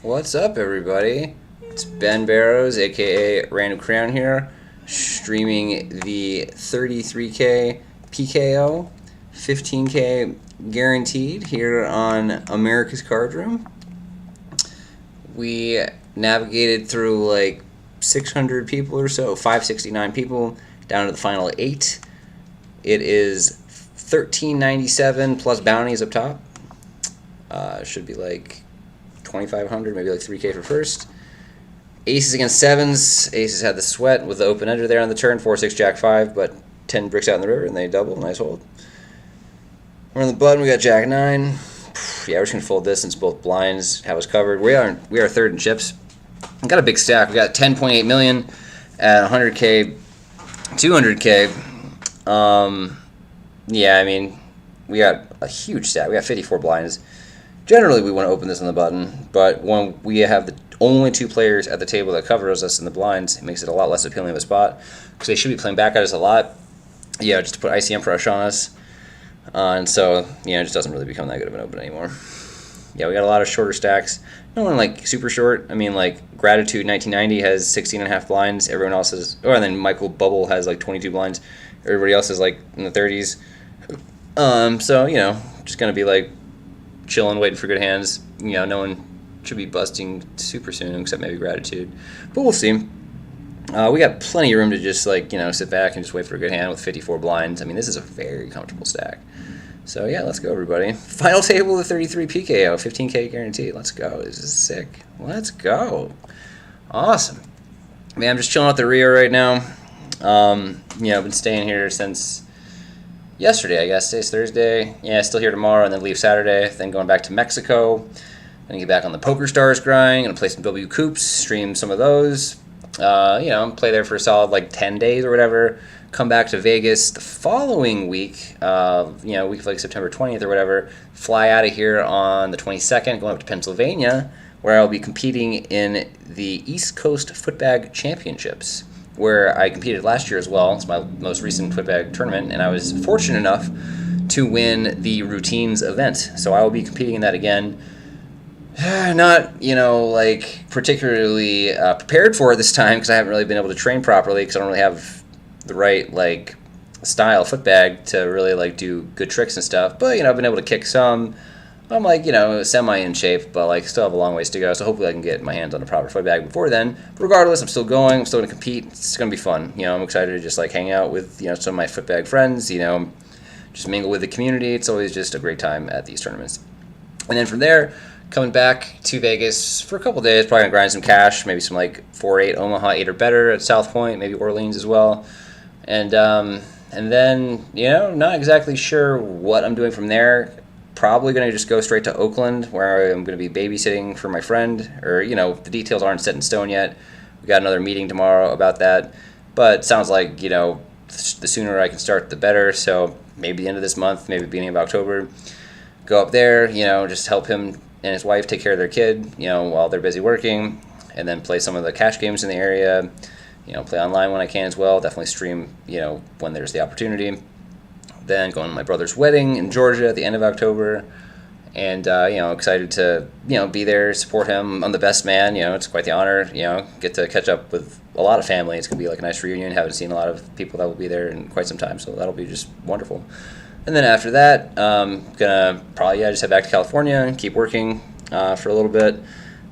What's up, everybody? It's Ben Barrows, aka Random Crown here, streaming the 33K PKO, 15K guaranteed here on America's Card Room. We navigated through like 600 people or so, 569 people, down to the final 8. It is $13.97 plus bounties up top. Should be like 2,500, maybe like 3K for first. Aces against sevens. Aces had the sweat with the open ender there on the turn. 4-6 Jack 5, but 10 bricks out in the river and they double. Nice hold. We're on the button. We got Jack 9. Yeah, we're just gonna fold this since both blinds have us covered. We are third in chips. We got a big stack. We got 10.8 million at 100K, 200K. Yeah, I mean, we got a huge stack. We got 54 blinds. Generally, we want to open this on the button, but when we have the only two players at the table that covers us in the blinds, it makes it a lot less appealing of a spot, because they should be playing back at us a lot. Yeah, just to put ICM pressure on us. And so, it just doesn't really become that good of an open anymore. Yeah, we got a lot of shorter stacks. No one like super short. I mean, like Gratitude 1990 has 16.5 blinds. Everyone else is, and then Michael Bubble has like 22 blinds. Everybody else is like in the 30s. So, just going to be like chilling, waiting for good hands. No one should be busting super soon, except maybe Gratitude. But we'll see. We got plenty of room to just sit back and just wait for a good hand with 54 blinds. I mean, this is a very comfortable stack. So yeah, let's go, everybody. Final table of 33 PKO, 15K guaranteed. Let's go. This is sick. Let's go. Awesome. Man, I'm just chilling out the Rio right now. I've been staying here since yesterday, I guess. Today's Thursday. Yeah, still here tomorrow, and then leave Saturday. Then going back to Mexico. Gonna get back on the Poker Stars grind. Gonna play some W Coops, stream some of those. Play there for a solid 10 days or whatever. Come back to Vegas the following week, week of like September 20th or whatever. Fly out of here on the 22nd, going up to Pennsylvania, where I'll be competing in the East Coast Footbag Championships, where I competed last year as well. It's my most recent footbag tournament, and I was fortunate enough to win the routines event. So I will be competing in that again. Not, particularly prepared for it this time, because I haven't really been able to train properly, because I don't really have the right, style footbag to really, do good tricks and stuff. But, I've been able to kick some. I'm, semi in shape, but, still have a long ways to go. So hopefully I can get my hands on a proper footbag before then. But regardless, I'm still going. I'm still going to compete. It's going to be fun. I'm excited to just, hang out with, some of my footbag friends, just mingle with the community. It's always just a great time at these tournaments. And then from there, coming back to Vegas for a couple days, probably going to grind some cash, maybe some 4-8 Omaha 8 or better at South Point, maybe Orleans as well. And then, not exactly sure what I'm doing from there. Probably going to just go straight to Oakland, where I'm going to be babysitting for my friend. Or, the details aren't set in stone yet. We got another meeting tomorrow about that. But it sounds like, the sooner I can start, the better. So maybe the end of this month, maybe beginning of October, go up there, just help him and his wife take care of their kid, while they're busy working, and then play some of the cash games in the area, play online when I can as well, definitely stream, when there's the opportunity. Then going to my brother's wedding in Georgia at the end of October, and, excited to, be there, support him. I'm the best man, it's quite the honor, get to catch up with a lot of family. It's going to be a nice reunion. Haven't seen a lot of people that will be there in quite some time, so that'll be just wonderful. And then after that, gonna probably just head back to California and keep working for a little bit,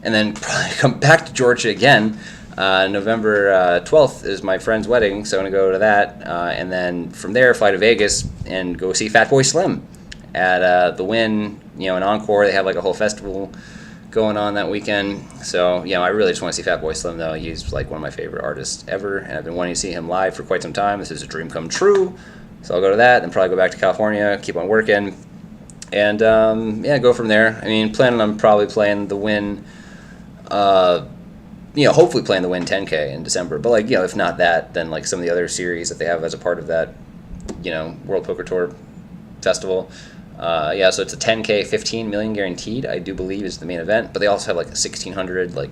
and then probably come back to Georgia again. November 12th is my friend's wedding, so I'm gonna go to that, and then from there fly to Vegas and go see Fatboy Slim at the Wynn, an Encore. They have a whole festival going on that weekend. So I really just want to see Fatboy Slim though. He's one of my favorite artists ever, and I've been wanting to see him live for quite some time. This is a dream come true. So I'll go to that, then probably go back to California, keep on working, and go from there. I mean, planning on probably playing the Wynn, hopefully playing the Wynn 10K in December. But if not that, then some of the other series that they have as a part of that, World Poker Tour festival. So it's a 10K, 15 million guaranteed, I do believe, is the main event. But they also have a 1,600,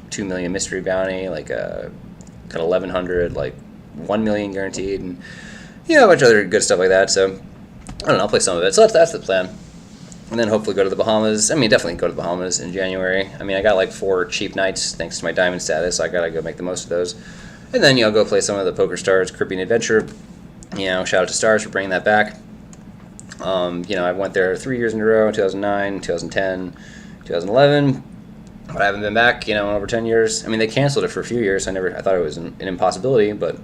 2 million mystery bounty, a 1,100, 1 million guaranteed, and a bunch of other good stuff like that. So I don't know, I'll play some of it. So that's the plan. and then hopefully go to the Bahamas. I mean, definitely go to the Bahamas in January. I mean, I got like 4 cheap nights thanks to my diamond status, so I gotta go make the most of those. And then, go play some of the Poker Stars Caribbean Adventure. Shout out to Stars for bringing that back. I went there 3 years in a row, 2009, 2010, 2011. But I haven't been back, in over 10 years. I mean, they canceled it for a few years. I thought it was an impossibility, but,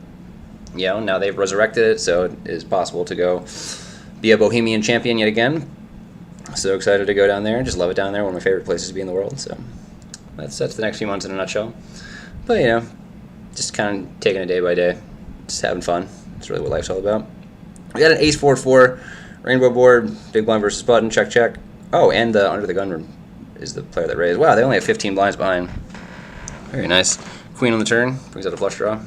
now they've resurrected it, so it is possible to go be a Bohemian champion yet again. So excited to go down there. Just love it down there. One of my favorite places to be in the world. So that's the next few months in a nutshell. But, just kind of taking it day by day. Just having fun. That's really what life's all about. We got an ace 4-4 rainbow board, big blind versus button, check. Oh, and the under the gun is the player that raised. Wow, they only have 15 blinds behind. Very nice. Queen on the turn, brings out a flush draw.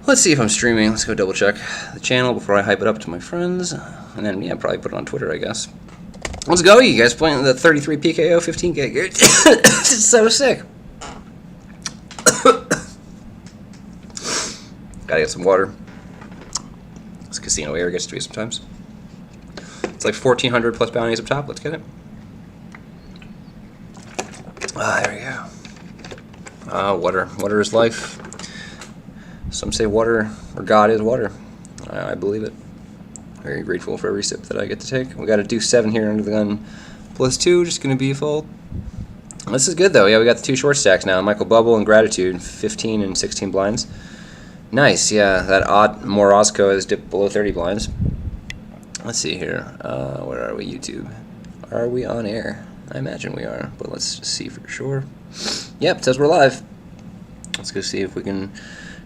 Let's see if I'm streaming. Let's go double check the channel before I hype it up to my friends. And then, probably put it on Twitter, I guess. Let's go, you guys playing the 33 PKO 15K. It's so sick. Gotta get some water. This casino air gets to me sometimes. It's like 1,400 plus bounties up top. Let's get it. There we go. Water. Water is life. Some say water, or God is water. I believe it. Very grateful for every sip that I get to take. We got a deuce 7 here under the gun. +2, just going to be a fold. This is good, though. Yeah, we got the 2 short stacks now. Michael Bubble and Gratitude, 15 and 16 blinds. Nice, yeah. That odd Morozco has dipped below 30 blinds. Let's see here. Where are we, YouTube? Are we on air? I imagine we are, but let's just see for sure. Yep, it says we're live. Let's go see if we can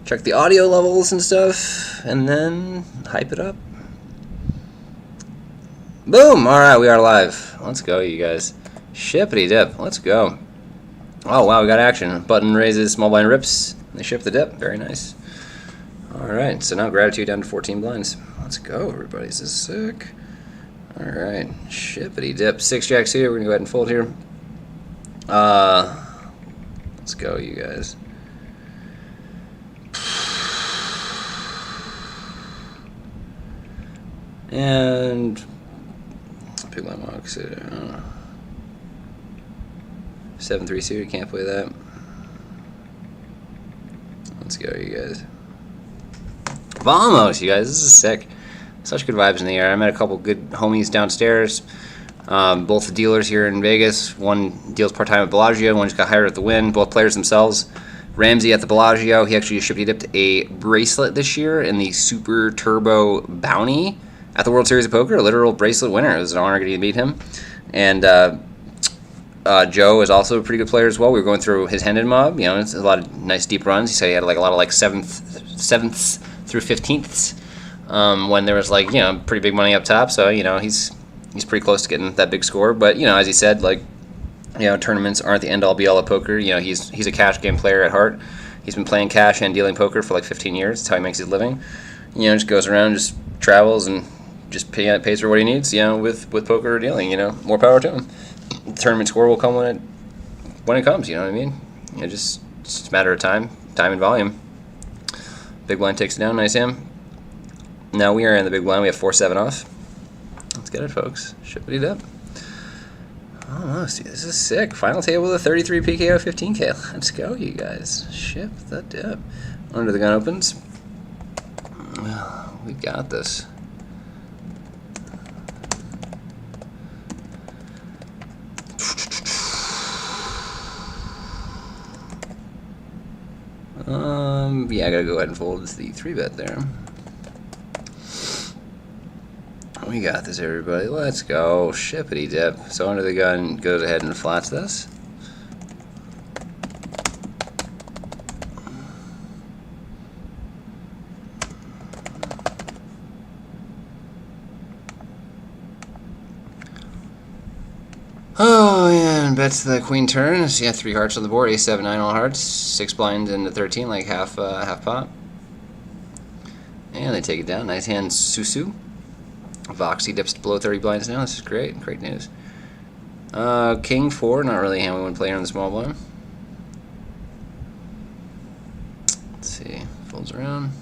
check the audio levels and stuff, and then hype it up. Boom! Alright, we are live. Let's go, you guys. Shippity dip. Let's go. Oh, wow, we got action. Button raises, small blind rips. They ship the dip. Very nice. Alright, so now Gratitude down to 14 blinds. Let's go, everybody. This is sick. Alright, shippity dip. 6 jacks here. We're going to go ahead and fold here. Let's go, you guys. And pick my marks. 7-3 suited, can't play that. Let's go, you guys. Vamos, you guys. This is sick. Such good vibes in the air. I met a couple good homies downstairs. Both the dealers here in Vegas. One deals part-time at Bellagio. One just got hired at the Wynn. Both players themselves. Ramsey at the Bellagio. He actually shipped dipped a bracelet this year in the Super Turbo Bounty at the World Series of Poker. A literal bracelet winner. It was an honor getting to meet him. And Joe is also a pretty good player as well. We were going through his Hendon mob. It's a lot of nice deep runs. He said he had like a lot of like 7th through 15ths. When there was pretty big money up top, so he's pretty close to getting that big score. But as he said, tournaments aren't the end all be all of poker. He's a cash game player at heart. He's been playing cash and dealing poker for like 15 years. That's how he makes his living. Just goes around, just travels and just pays for what he needs. With poker or dealing. More power to him. The tournament score will come when it comes. You know what I mean? It's just a matter of time and volume. Big blind takes it down. Nice hand. Now we are in the big blind. We have 4-7 off. Let's get it, folks. Shippity dip. Oh, see, this is sick. Final table with a 33 PKO 15K. Let's go, you guys. Ship the dip. Under the gun opens. We got this. Yeah, I gotta go ahead and fold the 3-bet there. We got this, everybody. Let's go. Shippity dip. So under the gun goes ahead and flats this. Oh, and bets the queen turn. So yeah, 3 hearts on the board. Ace 7, 9 all hearts. 6 blind into 13, like half pot. And they take it down. Nice hand, Susu. Voxy dips below 30 blinds now. This is great. Great news. King 4, not really a hand we want to play here in the small blind. Let's see. Folds around.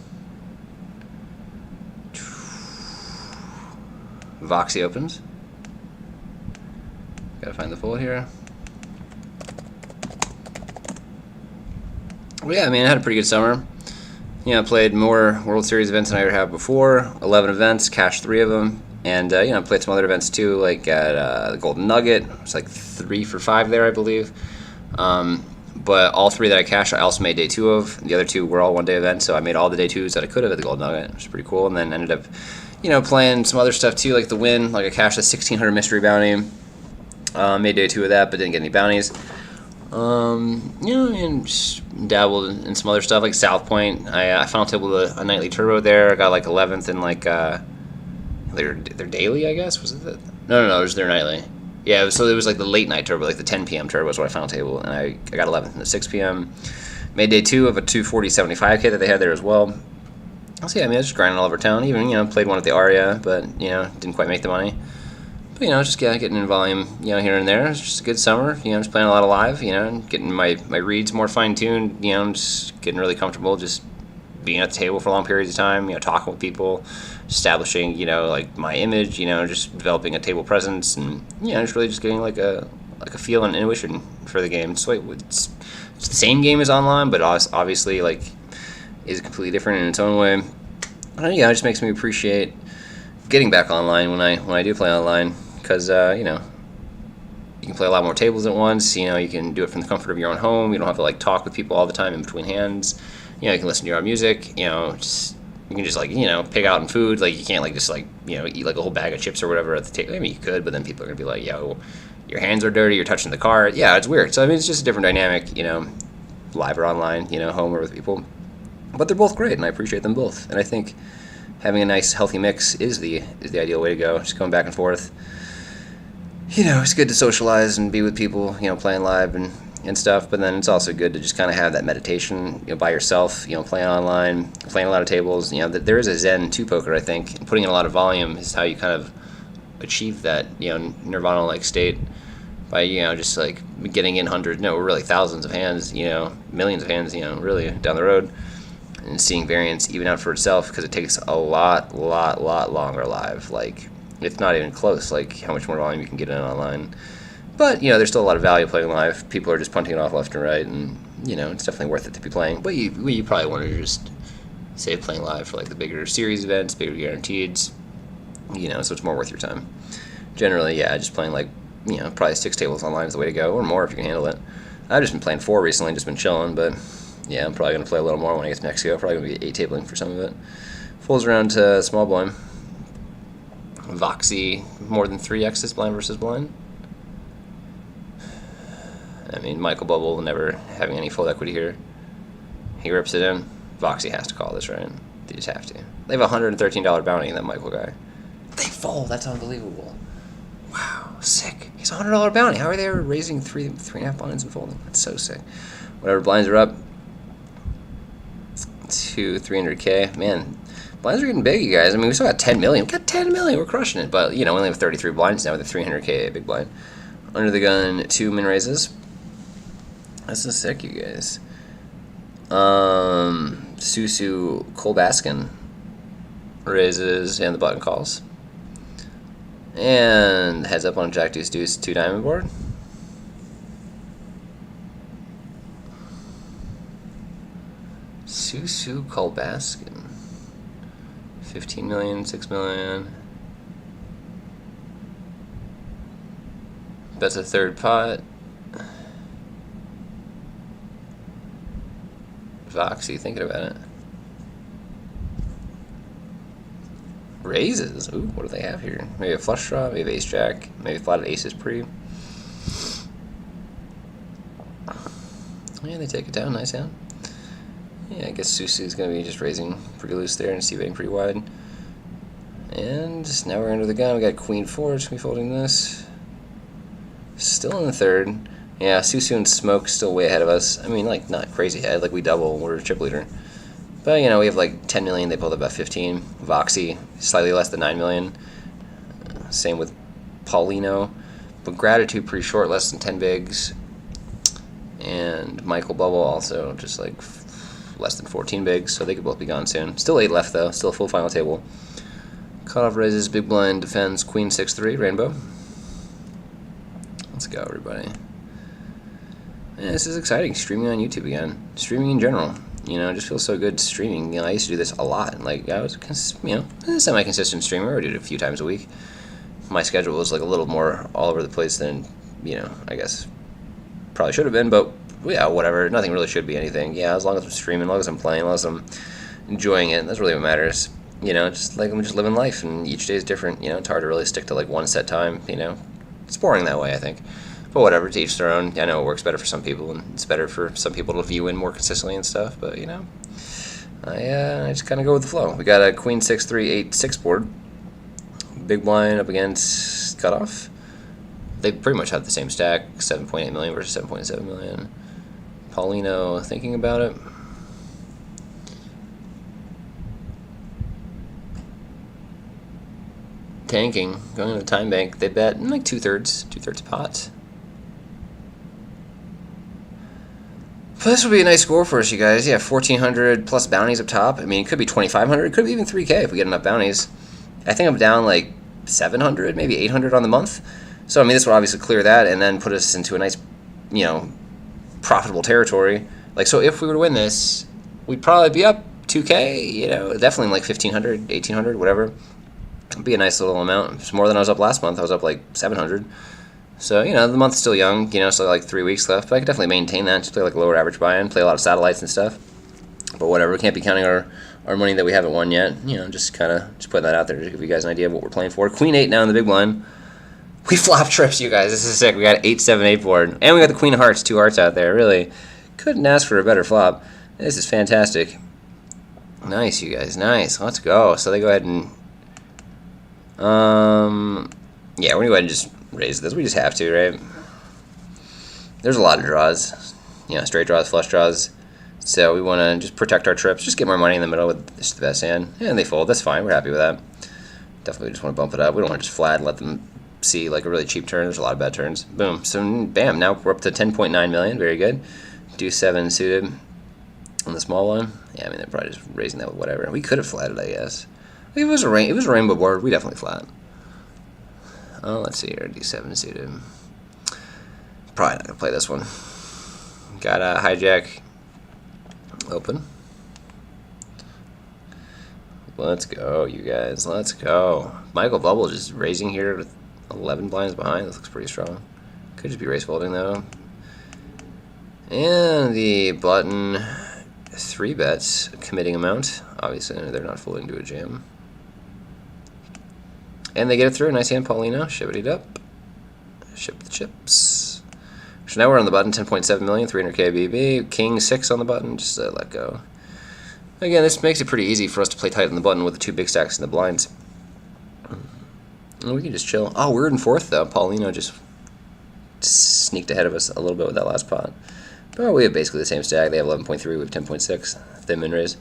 Voxy opens. Gotta find the fold here. Well, yeah, I mean, I had a pretty good summer. You know, I played more World Series events than I ever have before. 11 events, cashed 3 of them. And, you know, I played some other events too, like at the Golden Nugget. It's like 3 for 5 there, I believe. But all 3 that I cashed, I also made day 2 of. The other 2 were all one-day events, so I made all the day 2s that I could have at the Golden Nugget, which is pretty cool. And then ended up, you know, playing some other stuff too, like the Win. Like I cashed a 1600 mystery bounty. Made day 2 of that, but didn't get any bounties. You know, and just dabbled in some other stuff like South Point. I final tabled a nightly turbo there. I got like 11th in like their daily, I guess. Was it that? No, it was their nightly. Yeah, so it was like the late night turbo, like the 10 p.m. turbo is what I final table, and I got 11th in the 6 p.m. Made day 2 of a 240 75K that they had there as well. So yeah, I mean, I was just grinding all over town. Even, you know, played one at the Aria, but, you know, didn't quite make the money. But, you know, just getting in volume, you know, here and there. It's just a good summer. You know, just playing a lot of live, you know, getting my reads more fine-tuned, you know, just getting really comfortable, just being at the table for long periods of time, you know, talking with people, establishing, you know, like my image, you know, just developing a table presence, and, you know, just really just getting like a feel and intuition for the game. So it's the same game as online, but obviously, like, is completely different in its own way. Yeah, it just makes me appreciate getting back online when I do play online, because you know, you can play a lot more tables at once. You know, you can do it from the comfort of your own home. You don't have to like talk with people all the time in between hands. You know, you can listen to your own music. You know, you can just like, you know, pick out in food. Like, you can't like just like, you know, eat like a whole bag of chips or whatever at the table. I mean, you could, but then people are gonna be like, yo, your hands are dirty. You're touching the card. Yeah, it's weird. So I mean, it's just a different dynamic. You know, live or online. You know, home or with people. But they're both great, and I appreciate them both. And I think having a nice, healthy mix is the ideal way to go. Just going back and forth. You know, it's good to socialize and be with people, you know, playing live and stuff. But then it's also good to just kind of have that meditation, you know, by yourself, you know, playing online, playing a lot of tables. You know, there is a Zen to poker, I think. And putting in a lot of volume is how you kind of achieve that, you know, nirvana-like state by, you know, just like getting in hundreds, no, really thousands of hands, you know, millions of hands, you know, really down the road. And seeing variance even out for itself, because it takes a lot longer live. Like, it's not even close, like how much more volume you can get in online. But, you know, there's still a lot of value playing live. People are just punting it off left and right, and, you know, it's definitely worth it to be playing. But you probably want to just save playing live for like the bigger series events, bigger guaranteeds, you know, so it's more worth your time. Generally, yeah, just playing like, you know, probably 6 tables online is the way to go, or more if you can handle it. I've just been playing 4 recently, just been chilling, but yeah, I'm probably going to play a little more when I get to Mexico. Probably going to be 8 tabling for some of it. Folds around to small blind. Voxy, more than 3x's blind versus blind. I mean, Michael Bubble never having any full equity here. He rips it in. Voxy has to call this, right? They just have to. They have a $113 bounty in that Michael guy. They fold. That's unbelievable. Wow, sick. He's a $100 bounty. How are they ever raising 3.5 blinds and folding? That's so sick. Whatever, blinds are up to 300K. Man, blinds are getting big, you guys. I mean, we still got 10 million. We got 10 million. We're crushing it. But, you know, we only have 33 blinds now with a 300K big blind. Under the gun, 2 min raises. That's so sick, you guys. Susu Kolbaskin raises and the button calls. And heads up on Jack Deuce Deuce 2 diamond board. Susu Kolbaskin. 15 million, 6 million. Bets a third pot. Voxy, thinking about it. Raises. Ooh, what do they have here? Maybe a flush draw, maybe ace jack, maybe a lot of aces pre. Yeah, they take it down. Nice hand. Yeah, I guess Susu's going to be just raising pretty loose there and c-betting pretty wide. And now we're under the gun. We got queen 4. Just going to be folding this. Still in the third. Yeah, Susu and Smoke still way ahead of us. I mean, like, not crazy ahead. Like, we double. We're a chip leader. But, you know, we have like 10 million. They pulled about 15. Voxy, slightly less than 9 million. Same with Paulino. But Gratitude pretty short, less than 10 bigs. And Michael Bubble also just like less than 14 bigs, so they could both be gone soon. Still 8 left, though. Still a full final table. Cutoff raises, big blind defends, queen 6-3, rainbow. Let's go, everybody. Yeah, this is exciting, streaming on YouTube again. Streaming in general. You know, it just feels so good streaming. You know, I used to do this a lot. Like, I was, you know, a semi-consistent streamer. I did it a few times a week. My schedule was, like, a little more all over the place than, you know, I guess probably should have been. But, yeah, whatever. Nothing really should be anything. Yeah, as long as I'm streaming, as long as I'm playing, as long as I'm enjoying it, that's really what matters. You know, just, like, I'm just living life, and each day is different. You know, it's hard to really stick to, like, one set time, you know. It's boring that way, I think. But whatever, to each their own. I know it works better for some people, and it's better for some people to view in more consistently and stuff. But you know, I just kind of go with the flow. We got a Queen 6-3-8-6 board. Big blind up against cutoff. They pretty much have the same stack: 7.8 million versus 7.7 million. Paulino thinking about it. Tanking, going to the time bank. They bet like two-thirds pot. So this would be a nice score for us, you guys. Yeah, 1,400 plus bounties up top. I mean, it could be 2,500. It could be even 3K if we get enough bounties. I think I'm down like 700, maybe 800 on the month. So, I mean, this will obviously clear that and then put us into a nice, you know, profitable territory. Like, so if we were to win this, we'd probably be up 2K, you know, definitely like 1,500, 1,800, whatever. It'd be a nice little amount. It's more than I was up last month. I was up like 700. So, you know, the month's still young, you know, so like 3 weeks left, but I could definitely maintain that, just play like a lower average buy-in, play a lot of satellites and stuff. But whatever, we can't be counting our money that we haven't won yet. You know, just kind of just put that out there to give you guys an idea of what we're playing for. Queen 8 now in the big blind. We flop trips, you guys. This is sick. We got 8-7-8 board. And we got the Queen of Hearts, 2 hearts out there. Really couldn't ask for a better flop. This is fantastic. Nice, you guys. Nice. Let's go. So they go ahead and... yeah, we're going to go ahead and just raise this. We just have to, right? There's a lot of draws. You know, straight draws, flush draws. So we want to just protect our trips. Just get more money in the middle with just the best hand. And they fold. That's fine. We're happy with that. Definitely just want to bump it up. We don't want to just flat and let them see like a really cheap turn. There's a lot of bad turns. Boom. So, bam. Now we're up to 10.9 million. Very good. Deuce 7 suited on the small one. Yeah, I mean, they're probably just raising that with whatever. We could have flatted, I guess. If it was a rainbow board, we definitely flat. Oh, let's see here. D7 suited. Probably not going to play this one. Got a hijack open. Let's go, you guys. Let's go. Michael Bubble just raising here with 11 blinds behind. This looks pretty strong. Could just be race folding, though. And the button 3 bets, committing amount. Obviously, they're not folding to a jam. And they get it through. Nice hand, Paulino. Shippity up. Ship the chips. So now we're on the button, 10.7 million, 300K BB. King 6 on the button. Just let go. Again, this makes it pretty easy for us to play tight on the button with the 2 big stacks in the blinds. And we can just chill. Oh, we're in 4th, though. Paulino just sneaked ahead of us a little bit with that last pot. But we have basically the same stack. They have 11.3, we have 10.6. Thin min raise.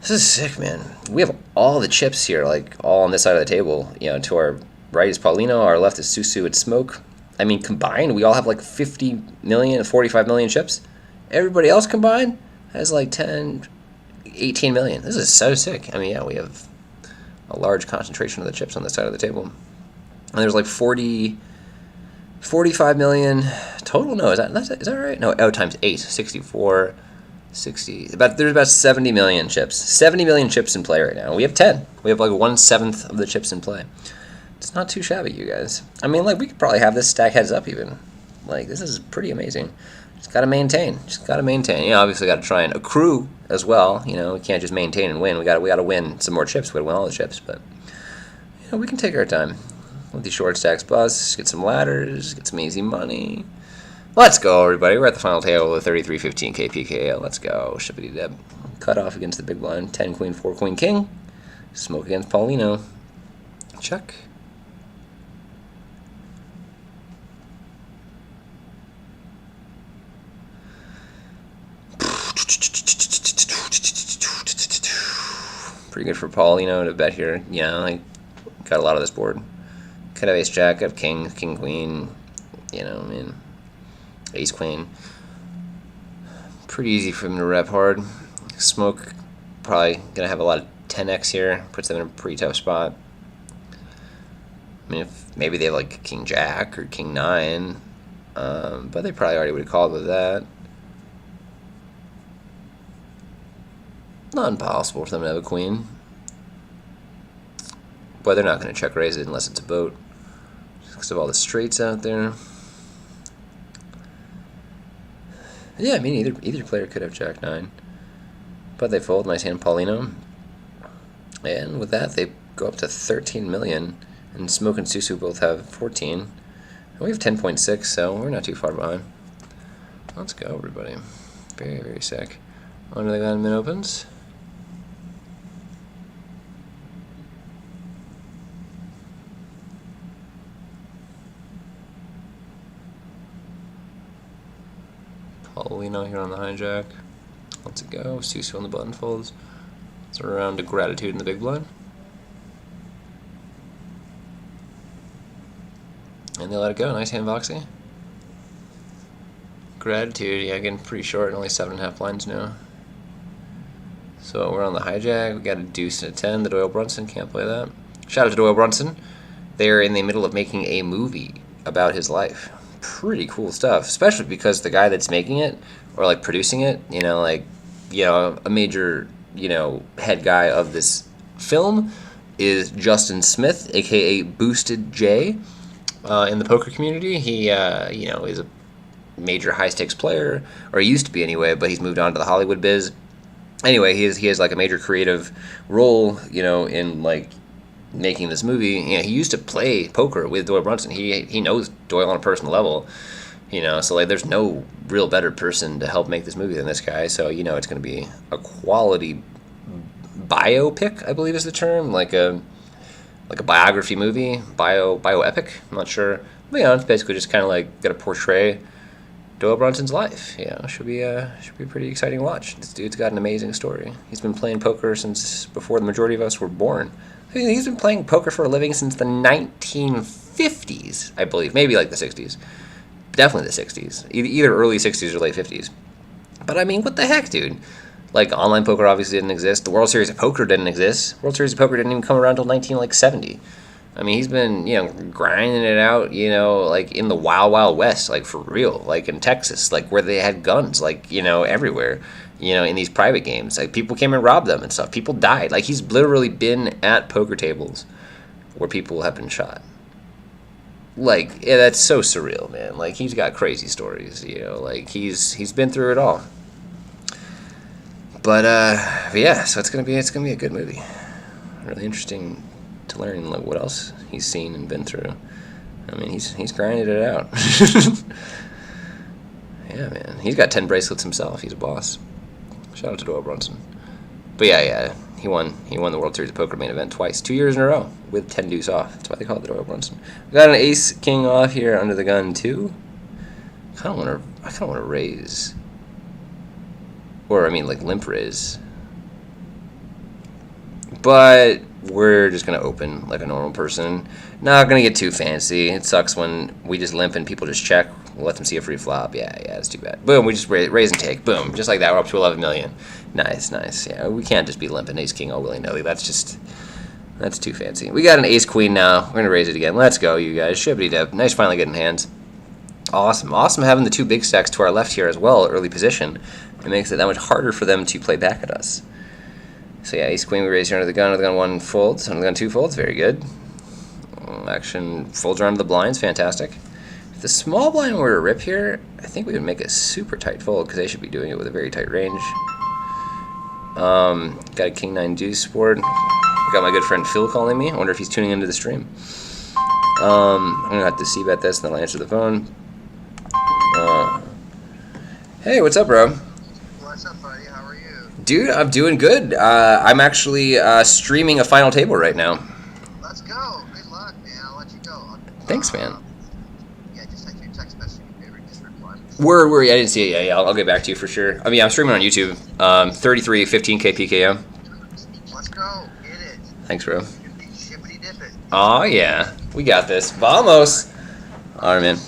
This is sick, man. We have all the chips here, like, all on this side of the table. You know, to our right is Paulino, our left is Susu and Smoke. I mean, combined, we all have like 50 million, 45 million chips. Everybody else combined has like 10, 18 million. This is so sick. I mean, yeah, we have a large concentration of the chips on this side of the table. And there's like 45 million total? No, is that right? No, times 8, 64, 60. There's about 70 million chips. 70 million chips in play right now. We have 10. We have like 1/7 of the chips in play. It's not too shabby, you guys. I mean, like, we could probably have this stack heads up even. Like, this is pretty amazing. Just gotta maintain. Just gotta maintain. You know, obviously gotta try and accrue as well. You know, we can't just maintain and win. We gotta win some more chips. We gotta win all the chips, but you know, we can take our time. Let these short stacks bust, get some ladders, get some easy money. Let's go, everybody. We're at the final table with 3315K PKO. Let's go. Shippity deb. Cut off against the big blind. 10 queen, 4 queen king. Smoke against Paulino. Check. Pretty good for Paulino to bet here. Yeah, I got a lot of this board. Could have ace jack, have king, king queen. You know, I mean, ace queen. Pretty easy for him to rep hard. Smoke probably gonna have a lot of 10x here. Puts them in a pretty tough spot. I mean, if maybe they have like king jack or king nine, but they probably already would have called with that. Not impossible for them to have a queen, but they're not going to check raise it unless it's a boat, just because of all the straights out there. Yeah, I mean either player could have jack nine, but they fold. Nice hand, Paulino, and with that they go up to 13 million. And Smoke and Susu both have 14. And we have 10.6, so we're not too far behind. Let's go, everybody. Very, very sick. Under the gun, min opens. Paulino here on the hijack. Let's go. Susu on the button folds. It's a round of gratitude in the big blind. And they let it go. Nice hand, Voxy. Gratitude, yeah, getting pretty short, only 7.5 blinds now. So we're on the hijack. We got a deuce and a 10. The Doyle Brunson can't play that. Shout out to Doyle Brunson. They're in the middle of making a movie about his life. Pretty cool stuff, especially because the guy that's making it or like producing it, a major, head guy of this film is Justin Smith, aka Boosted J. In the poker community, he is a major high stakes player, or he used to be anyway, but he's moved on to the Hollywood biz. Anyway, he has like a major creative role, in like making this movie. He used to play poker with Doyle Brunson. He knows Doyle on a personal level, so like there's no real better person to help make this movie than this guy. So it's going to be a quality biopic, I believe is the term, like a biography movie, bioepic. I'm not sure, but it's basically just kind of like got to portray Doyle Brunson's life. Should be a pretty exciting watch. This dude's got an amazing story. He's been playing poker since before the majority of us were born. He's been playing poker for a living since the 1950s, I believe, maybe like the 60s, definitely the 60s, either early 60s or late 50s. But I mean, what the heck, dude? Like, online poker obviously didn't exist. The World Series of Poker didn't exist. World Series of Poker didn't even come around until 1970. I mean, he's been, grinding it out, like in the wild, wild west, like for real, like in Texas, like where they had guns, like, everywhere, in these private games. Like, people came and robbed them and stuff. People died. Like, he's literally been at poker tables where people have been shot. Like, yeah, that's so surreal, man. Like, he's got crazy stories, like he's been through it all. But yeah, so it's gonna be a good movie. Really interesting to learn like what else he's seen and been through. I mean, he's grinded it out. Yeah, man, he's got 10 bracelets himself. He's a boss. Shout out to Doyle Brunson. But yeah, he won the World Series of Poker main event twice, 2 years in a row with 10 deuce off. That's why they call it the Doyle Brunson. We got an ace king off here under the gun too. I kind of want to raise. Or, I mean, like, limp raise. But we're just going to open like a normal person. Not going to get too fancy. It sucks when we just limp and people just check. We'll let them see a free flop. Yeah, it's too bad. Boom, we just raise and take. Boom, just like that. We're up to 11 million. Nice. Yeah, we can't just be limping ace-king all willy-nilly. That's too fancy. We got an ace-queen now. We're going to raise it again. Let's go, you guys. Shibbity-dip. Nice finally getting hands. Awesome having the two big stacks to our left here as well, early position. It makes it that much harder for them to play back at us. So yeah, ace queen we raise here under the gun 1 folds, under the gun 2 folds, very good. Action folds around to the blinds, fantastic. If the small blind were to rip here, I think we would make a super tight fold because they should be doing it with a very tight range. Got a king 9 deuce board. Got my good friend Phil calling me. I wonder if he's tuning into the stream. I'm gonna have to c-bet this and then I'll answer the phone. Hey, what's up, bro? What's up, buddy? How are you? Dude, I'm doing good. I'm actually streaming a final table right now. Let's go. Good luck, man. I'll let you go. Thanks, man. Yeah, just sent you a text message. Maybe just reply. Where? I didn't see it yet. Yeah, I'll get back to you for sure. I mean, I'm streaming on YouTube. 33 15K PKO. Let's go. Get it. Thanks, bro. Shippity dip it. Oh yeah, we got this. Vamos. All right, man.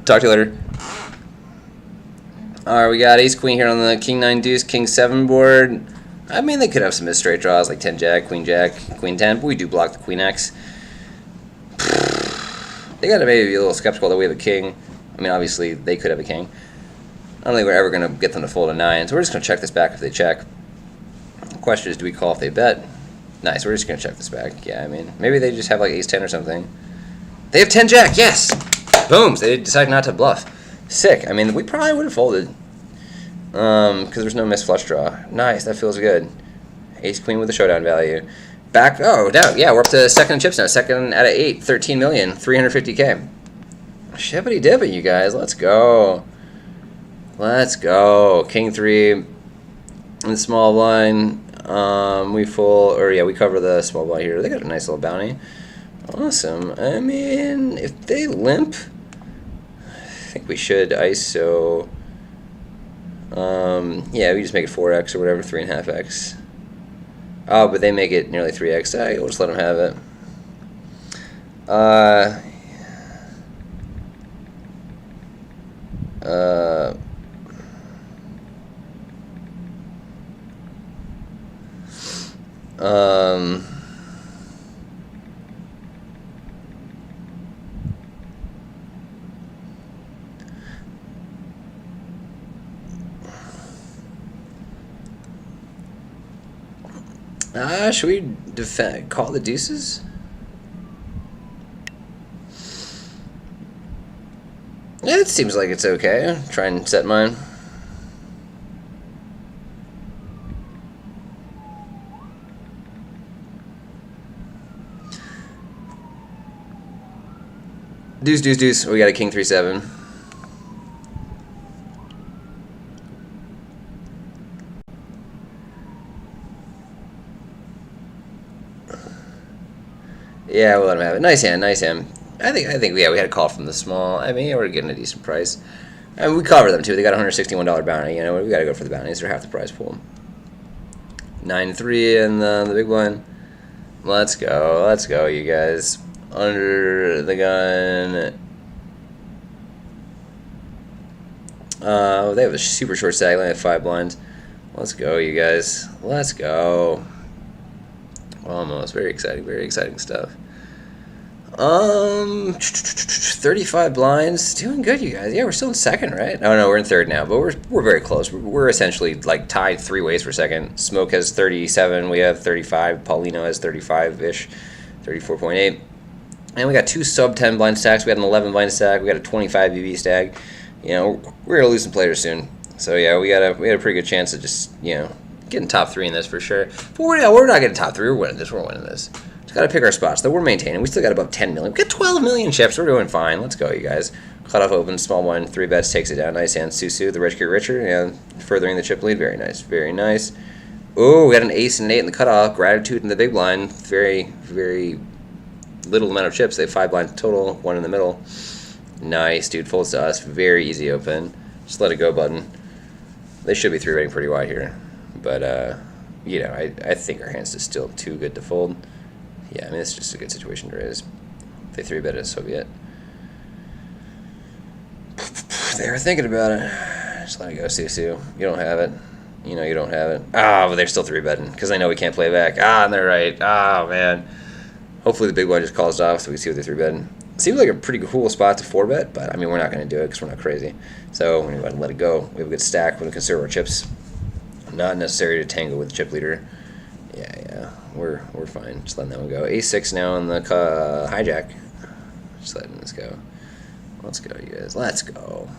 Talk to you later. Alright, we got ace queen here on the king 9 deuce, king 7 board. I mean, they could have some missed straight draws like 10 jack, queen 10, but we do block the queen x. They got to maybe be a little skeptical that we have a king. I mean, obviously, they could have a king. I don't think we're ever going to get them to fold a 9, so we're just going to check this back if they check. The question is, do we call if they bet? Nice, we're just going to check this back. Yeah, I mean, maybe they just have like ace-10 or something. They have 10-jack, yes! Boom, they decide not to bluff. Sick. I mean, we probably would have folded. Because there's no missed flush draw. Nice, that feels good. Ace-queen with a showdown value. Back, oh, down. Yeah, we're up to second chips now. Second out of 8, 13 million, 350K. Shippity dippity, you guys. Let's go. Let's go. King 3 in the small blind. We we cover the small blind here. They got a nice little bounty. Awesome. I mean, if they limp, I think we should ISO. Yeah, we just make it 4x or whatever, 3.5x. Oh, but they make it nearly 3x. We'll just let them have it. Should we call the deuces? Yeah, it seems like it's okay. Try and set mine. Deuce, deuce, deuce. We got a king 3-7. Yeah, we'll let him have it. Nice hand, nice hand. I think, yeah, we had a call from the small. I mean, yeah, we're getting a decent price. And we cover them too. They got a $161 bounty. You know, we got to go for the bounties. They're half the prize pool. 9-3 in the big one. Let's go, you guys. Under the gun. They have a super short stack. They have 5 blinds. Let's go, you guys. Let's go. Almost. Very exciting stuff. 35 blinds. Doing good, you guys. Yeah, we're still in second, right? Oh, no, we're in third now, but we're very close. We're essentially like tied 3 ways for second. Smoke has 37. We have 35. Paulino has 35-ish. 34.8. And we got 2 sub-10 blind stacks. We got an 11 blind stack. We got a 25 BB stack. You know, we're going to lose some players soon. So, yeah, we had a pretty good chance of just, you know, getting top 3 in this for sure. But we're not getting top 3. We're winning this. We're winning this. Just got to pick our spots, though. We're maintaining. We still got above 10 million. We got 12 million chips. We're doing fine. Let's go, you guys. Cutoff open, small one, 3 bets, takes it down. Nice hand, Susu. The rich get richer, and furthering the chip lead. Very nice. Very nice. Oh, we got an ace and an 8 in the cutoff. Gratitude in the big blind. Very, very little amount of chips. They have 5 blinds total, 1 in the middle. Nice, dude. Folds to us. Very easy open. Just let it go button. They should be 3-betting pretty wide here. But, you know, I think our hand's just still too good to fold. Yeah, I mean, it's just a good situation to raise. If they 3-bet us, so be it. They were thinking about it. Just let it go, Susu. You don't have it. You know you don't have it. Ah, but they're still 3-betting because they know we can't play back. Ah, and they're right. Ah, man. Hopefully the big one just calls off so we see what they're 3-betting. Seems like a pretty cool spot to 4-bet, but I mean, we're not going to do it because we're not crazy. So we're going to let it go. We have a good stack. We're going to conserve our chips. Not necessary to tangle with the chip leader. Yeah, we're fine. Just letting that one go. A6 now in the hijack. Just letting this go. Let's go, you guys. Let's go.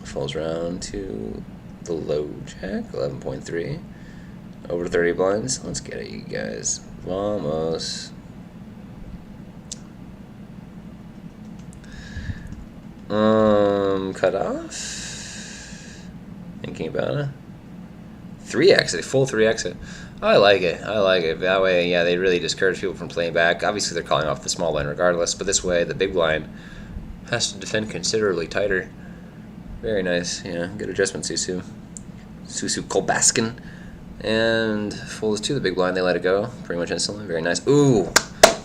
Falls round to the low jack, 11.3. Over 30 blinds. Let's get it, you guys. Vamos. Cut off. Thinking about it. 3x it, full 3x it. I like it. That way, yeah, they really discourage people from playing back. Obviously, they're calling off the small blind regardless, but this way, the big blind has to defend considerably tighter. Very nice. Yeah, good adjustment, Susu. Susu Kolbaskin. And folds to the big blind. They let it go pretty much instantly. Very nice. Ooh,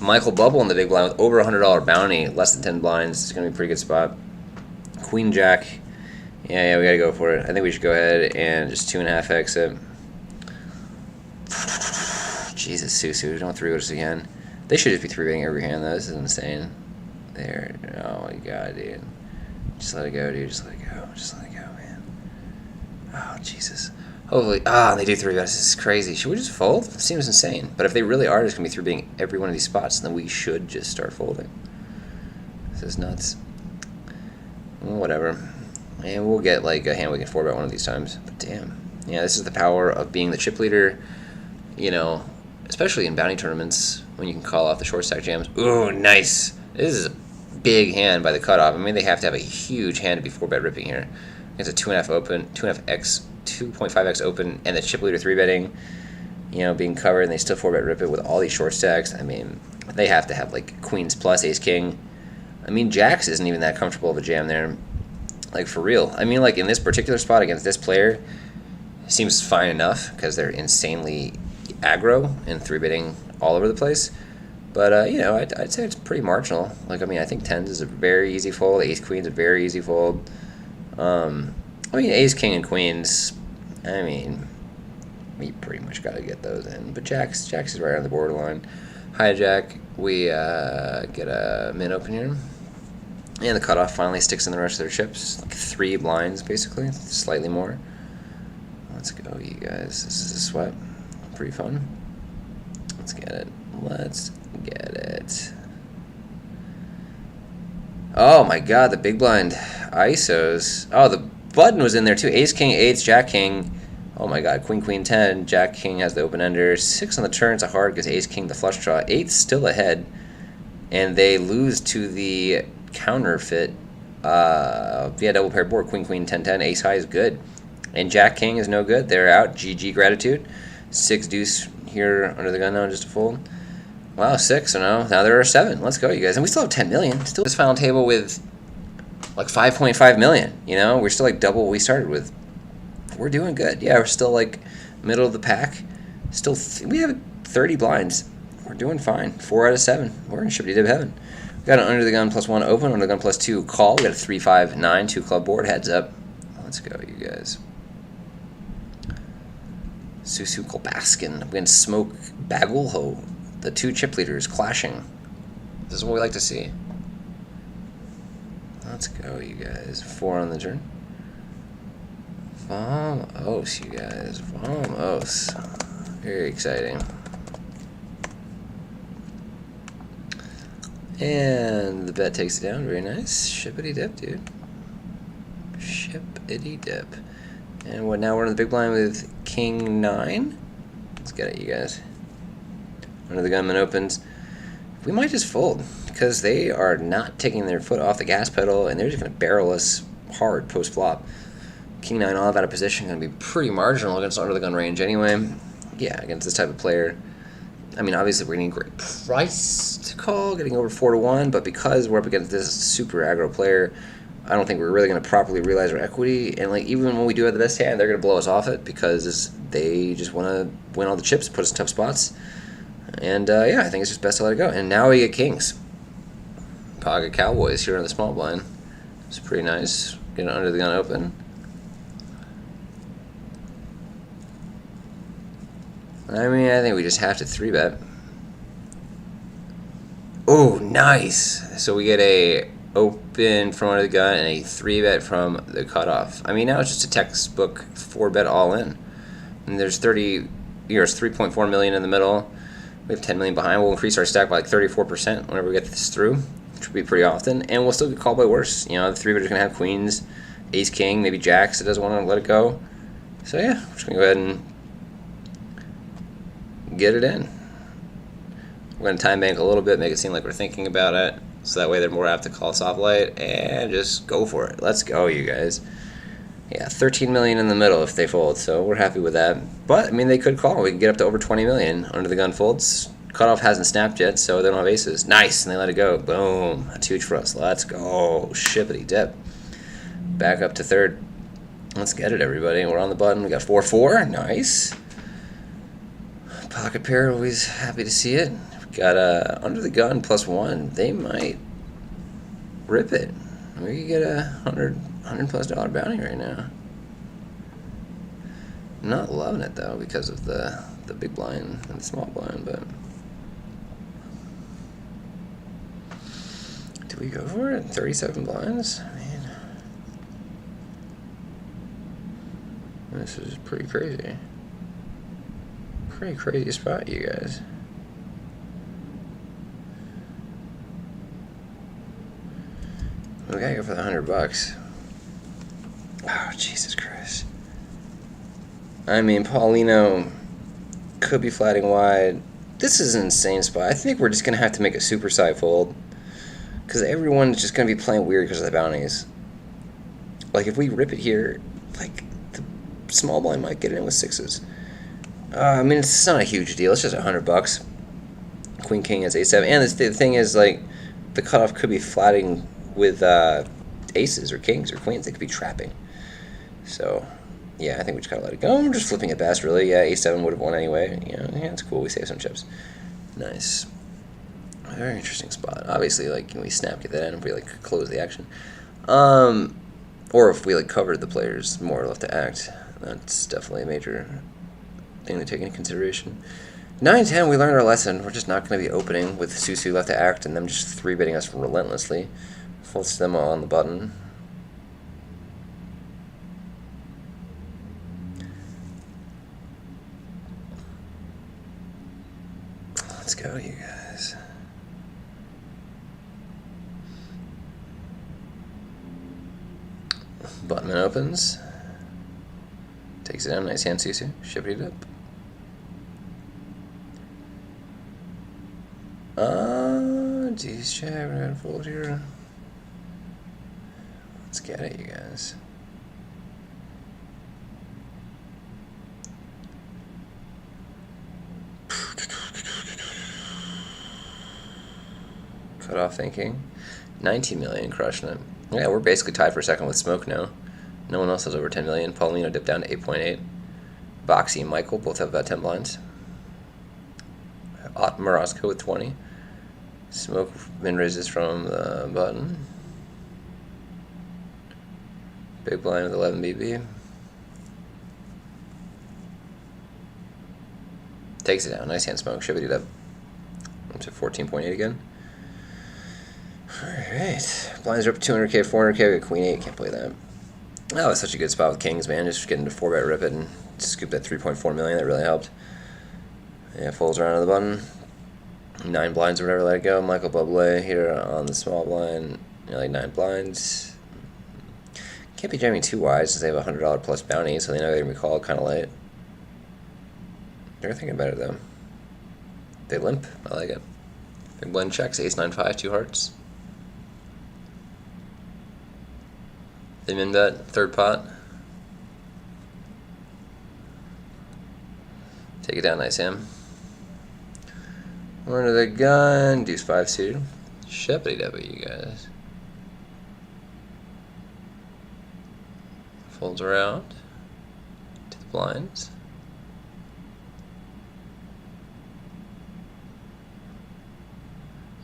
Michael Bubble in the big blind with over $100 bounty. Less than 10 blinds. It's going to be a pretty good spot. Queen Jack. Yeah, we got to go for it. I think we should go ahead and just 2.5x it. Jesus, Susu. Don't 3-bet us again. They should just be 3-betting every hand, though. This is insane. There. Oh my god, dude. Just let it go, dude. Just let it go. Just let it go, man. Oh, Jesus. Hopefully. Ah, they do 3-bets. This is crazy. Should we just fold? It seems insane. But if they really are just going to be 3-betting every one of these spots, then we should just start folding. This is nuts. Well, whatever. And we'll get like a hand we can 4-bet one of these times. But damn. Yeah, this is the power of being the chip leader, you know, especially in bounty tournaments when you can call off the short stack jams. Ooh, nice. This is a big hand by the cutoff. I mean, they have to have a huge hand to be 4-bet ripping here. It's a 2.5 open, 2.5x open, and the chip leader 3-betting, you know, being covered, and they still 4-bet rip it with all these short stacks. I mean, they have to have like queens plus ace king. I mean, jacks isn't even that comfortable of a jam there, like for real. I mean, like in this particular spot against this player, seems fine enough because they're insanely aggro and 3-betting all over the place. But, you know, I'd say it's pretty marginal. Like, I mean, I think 10s is a very easy fold. Ace queens a very easy fold. I mean, ace king and queens, I mean, we pretty much got to get those in. But jacks is right on the borderline. Hijack, we get a min open here. And the cutoff finally sticks in the rest of their chips. Like 3 blinds, basically. Slightly more. Let's go, you guys. This is a sweat. Pretty fun. Let's get it. Let's get it. Oh my god, the big blind ISOs. Oh, the button was in there too. Ace, king, 8s, jack, king. Oh my god, queen, queen, 10. Jack, king has the open ender. 6 on the turn. It's a hard because ace, king, the flush draw. 8's still ahead. And they lose to the counterfeit. Yeah, double pair board. Queen, queen, 10, 10. Ace high is good. And jack, king is no good. They're out. GG gratitude. 6 deuce here under the gun now, just a fold. Wow, 6, so now there are 7. Let's go, you guys. And we still have 10 million. Still this final table with like 5.5 million. You know, we're still like double what we started with. We're doing good. Yeah, we're still like middle of the pack. Still, we have 30 blinds. We're doing fine. 4 out of 7. We're in shippity dip heaven. We got an under the gun +1 open, under the gun +2 call. We got a 3, 5, 9, 2 club board. Heads up. Let's go, you guys. Susu Kolbaskin against Smoke Bagulho. The 2 chip leaders clashing. This is what we like to see. Let's go, you guys. 4 on the turn. Vamos, you guys. Vamos. Very exciting. And the bet takes it down. Very nice. Shippity dip, dude. Shippity dip. And what now? We're in the big blind with king 9. Let's get it, you guys. Under the gunman opens. We might just fold because they are not taking their foot off the gas pedal and they're just going to barrel us hard post flop. King 9 off out of position, going to be pretty marginal against under the gun range anyway. Yeah, against this type of player. I mean, obviously we're getting a great price to call, getting over 4-1, but because we're up against this super aggro player, I don't think we're really going to properly realize our equity. And like even when we do have the best hand, they're going to blow us off it because they just want to win all the chips, put us in tough spots. And yeah, I think it's just best to let it go. And now we get kings. Pocket Cowboys here on the small blind. It's pretty nice. Getting under the gun open. I mean, I think we just have to 3-bet. Oh, nice. So we get a open from under the gun and a 3-bet from the cutoff. I mean, now it's just a textbook 4-bet all in. And there's 3.4 million in the middle. We have 10 million behind. We'll increase our stack by like 34% whenever we get this through, which will be pretty often. And we'll still get called by worse. You know, the 3-better's going to have queens, ace, king, maybe jacks. It doesn't want to let it go. So yeah, we're just going to go ahead and get it in. We're going to time bank a little bit, make it seem like we're thinking about it. So that way they're more apt to call soft light and just go for it. Let's go, you guys. Yeah, 13 million in the middle if they fold, so we're happy with that. But, I mean, they could call. We can get up to over 20 million under the gun folds. Cutoff hasn't snapped yet, so they don't have aces. Nice, and they let it go. Boom. That's huge for us. Let's go. Shippity dip. Back up to third. Let's get it, everybody. We're on the button. We got 4-4. Nice. Pocket pair, always happy to see it. We got under the gun +1. They might rip it. We could get a $100+ bounty right now. Not loving it though because of the big blind and the small blind, but Do we go for it? 37 blinds? I mean, this is pretty crazy. Pretty crazy spot, you guys. We gotta go for the $100. Oh, Jesus Christ. I mean, Paulino could be flatting wide. This is an insane spot. I think we're just gonna have to make a super side fold, because everyone's just gonna be playing weird because of the bounties. Like, if we rip it here, like, the small blind might get it in with sixes. I mean, it's not a huge deal. It's just $100. Queen King is A7, and the thing is, like, the cutoff could be flatting with aces or kings or queens. They could be trapping. So, yeah, I think we just gotta let it go. We're just flipping it best, really. Yeah, A7 would have won anyway. You know, yeah, it's cool. We save some chips. Nice. Very interesting spot. Obviously, like, we snap get that in if we like close the action, or if we like covered the players more left to act. That's definitely a major thing to take into consideration. 9-10, we learned our lesson. We're just not going to be opening with Susu left to act and them just 3-betting us relentlessly. Full stem on the button. Let's go, you guys. Buttonman opens. Takes it down. Nice hand, Susu. Shipping it up. Geez, check. We're gonna fold here. Let's get it, you guys. Cut off thinking. 19 million, crushing it. Yeah, we're basically tied for second with Smoke now. No one else has over 10 million. Paulino dipped down to 8.8. Boxy and Michael both have about 10 blinds. Morosco with 20. Smoke min raises from the button. Big blind with 11 BB. Takes it down. Nice hand, Smoke. Shivvied it up. Up to 14.8 again. Alright. Blinds are up 200k, 400k. We got Queen 8. Can't play that. That was such a good spot with Kings, man. Just getting to 4-bet rip it and scoop that 3.4 million. That really helped. Yeah, folds around to the button. 9 blinds or whatever, let it go. Michael Bublé here on the small blind. Like 9 blinds. Can't be jamming too wide since they have a $100 plus bounty, so they know they're going to be called kind of late. They're thinking better though. They limp. I like it. Big blind checks. Ace 9-5, 2 hearts. They min bet, third pot. Take it down, nice hand. We're under the gun, deuce 5 suited. Shippity W, you guys. Folds around to the blinds.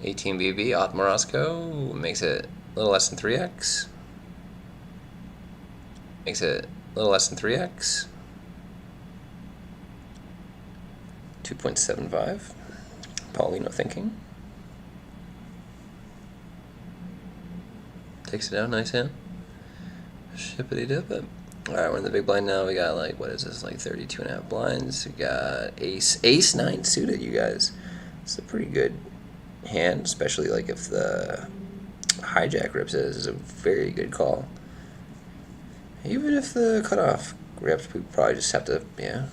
$18 BB, Ott Morosco makes it a little less than 3x. Makes it a little less than 3x. 2.75. Paulino thinking. Takes it down, nice hand. Shippity dip it. Alright, we're in the big blind now. We got like, what is this, like 32.5 blinds. We got ace 9 suited, you guys. It's a pretty good hand, especially like if the hijack rips it. Is a very good call. Even if the cutoff rips, we probably just have to, yeah,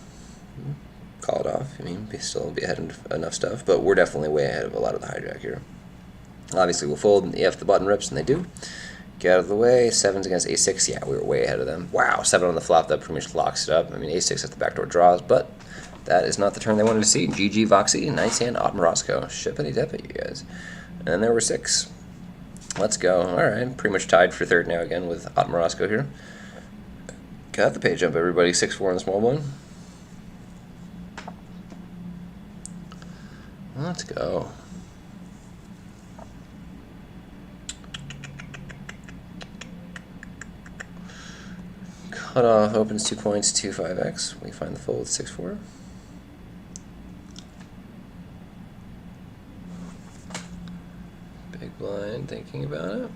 call it off. I mean, we still be ahead of enough stuff, but we're definitely way ahead of a lot of the hijack here. Obviously, we'll fold if the button rips, and they do. Get out of the way. 7s against A6. Yeah, we were way ahead of them. Wow, 7 on the flop. That pretty much locks it up. I mean, A6 at the backdoor draws, but that is not the turn they wanted to see. GG Voxy, nice hand, Ott Morosco. Shippity dippity, you guys. And there were 6. Let's go. All right, pretty much tied for third now again with Ott Morosco here. Got the page jump, everybody. 6-4 in the small one. Let's go. Cutoff opens 2 points, 2-5x. We find the fold, 6-4. Big blind. thinking about it.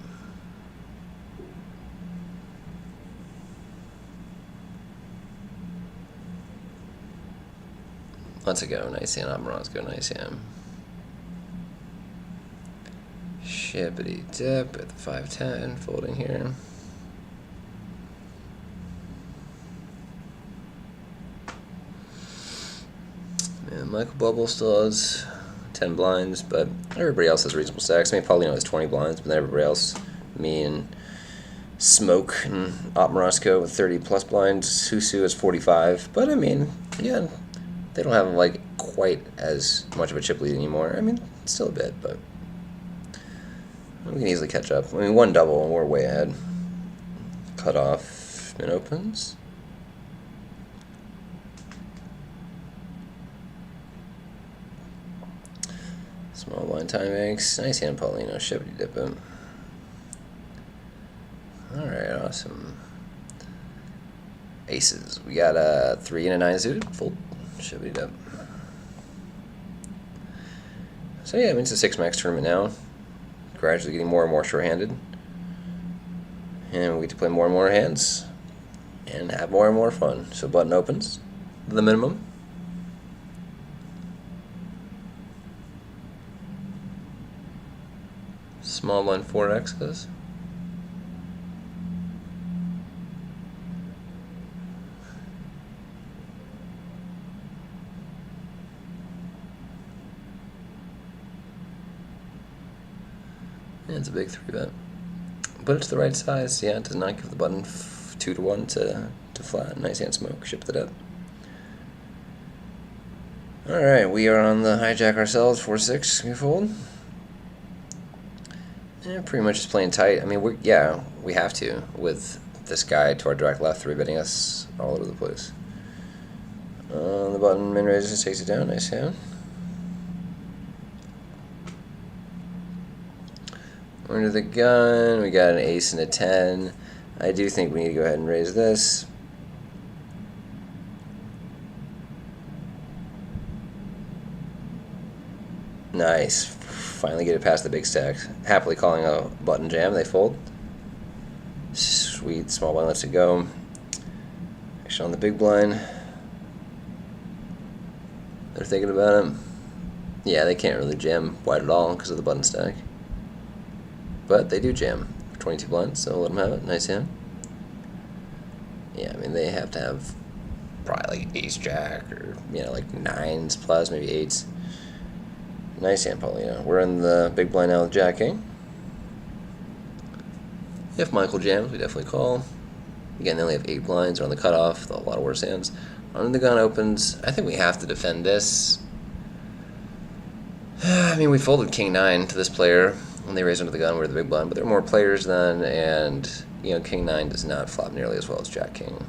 Let's go, nice hand. Omoronsko, nice hand. Shippity dip at the 510, folding here. And Michael Bubble still has 10 blinds, but everybody else has reasonable stacks. I mean, Paulino has 20 blinds, but then everybody else, me and Smoke and Omoronsko with 30 plus blinds. Susu has 45, but I mean, yeah, they don't have like quite as much of a chip lead anymore. I mean, still a bit, but we can easily catch up. I mean, one double and we're way ahead. Cut off and opens. Small blind time banks. Nice hand, Paulino. Shippity dip him. Alright, awesome. Aces. We got a 3 and a 9 suited. Fold. Shippity dip. So yeah, I mean, it's a 6 max tournament now. Gradually getting more and more short-handed. And we get to play more and more hands. And have more and more fun. So button opens. The minimum. Small blind 4X's. Yeah, it's a big 3-bet. But it's the right size. Yeah, it does not give the button 2 to 1 to flat. Nice hand, Smoke. Ship it up. Alright, we are on the hijack ourselves. 4-6. We fold. Yeah, pretty much just playing tight. I mean, we have to with this guy to our direct left 3-betting us all over the place. The button min raises, takes it down. Nice hand. Under the gun, we got an ace and a 10. I do think we need to go ahead and raise this. Nice. Finally get it past the big stacks. Happily calling a button jam. They fold. Sweet. Small blind lets it go. Action on the big blind. They're thinking about him. Yeah, they can't really jam wide at all because of the button stack. But they do jam. 22 blinds, so let them have it. Nice hand. Yeah, I mean, they have to have probably like ace jack or, you know, like 9s plus, maybe 8s. Nice hand, Paulino. We're in the big blind now with Jack King. If Michael jams, we definitely call. Again, they only have 8 blinds. They're on the cutoff. A lot of worse hands. Under the gun opens. I think we have to defend this. I mean, we folded King 9 to this player when they raised under the gun. We're the big blind, but there are more players then, and you know, King 9 does not flop nearly as well as Jack King.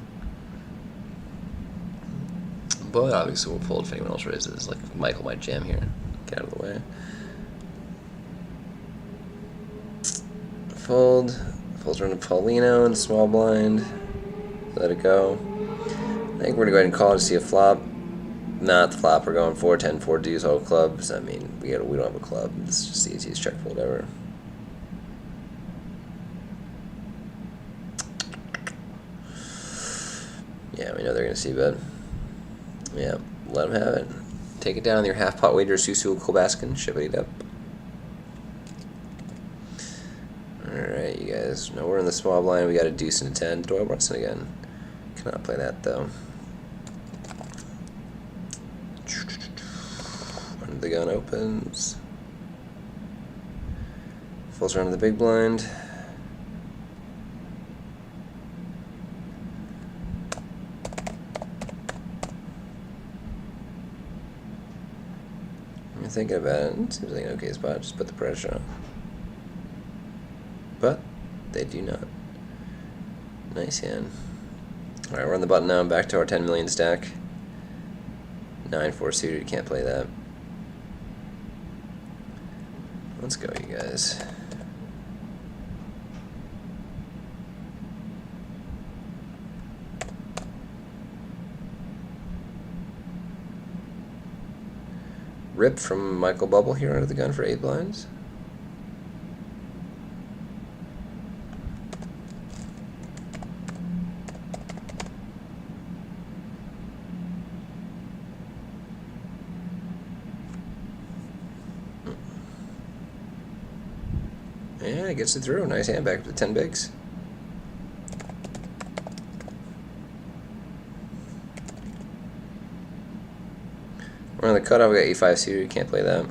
But obviously, we'll fold if anyone else raises. Like Michael might jam here. Get out of the way. Fold. Folds around to Paulino in small blind. Let it go. I think we're going to go ahead and call to see a flop. Not the flop. We're going 4-10, 4 deuce, all clubs. I mean, we don't have a club. It's just the easiest check fold ever. Yeah, we know they're going to see bet. Yeah, let them have it. Take it down on your half pot wager, Susu Kolbaskin. Ship it up. Alright, you guys. Now we're in the small blind. We got a deuce and a 10. Doyle Brunson again. Cannot play that though. Under the gun opens. Folds around to the big blind. I'm thinking about it. It seems like an okay spot. Just put the pressure on. But they do not. Nice hand. Alright, we're on the button now. Back to our 10 million stack. 9-4 suited. Can't play that. Let's go, you guys. Rip from Michael Bubble here under the gun for 8 blinds. Alright, gets it through. Nice hand, back up to 10 bigs. We're on the cutoff, we got E5 suited, you can't play that.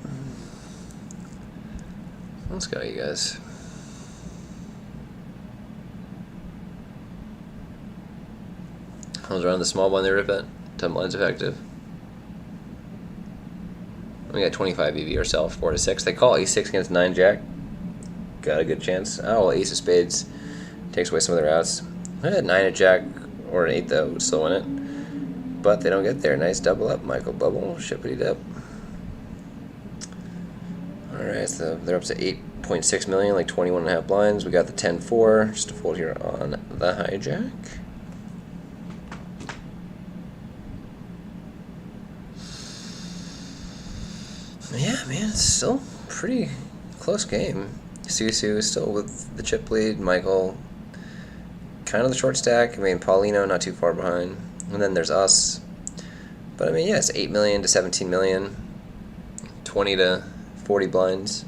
Let's go, you guys. Comes around the small blind, they rip it. 10 blinds effective. We got 25 EV ourselves, 4 to 6. They call ace 6 against 9 jack. Got a good chance. Oh, well, ace of spades takes away some of their outs. I had 9 of jack or an 8 though, would still win it. But they don't get there. Nice double up, Michael Bubble, shippity dip. Alright, so they're up to 8.6 million, like 21.5 blinds. We got the 10-4, just to fold here on the hijack. Yeah, man, it's still a pretty close game. Susu is still with the chip lead. Michael, kind of the short stack. I mean, Paulino not too far behind. And then there's us. But I mean, yeah, it's 8 million to 17 million. 20 to 40 blinds.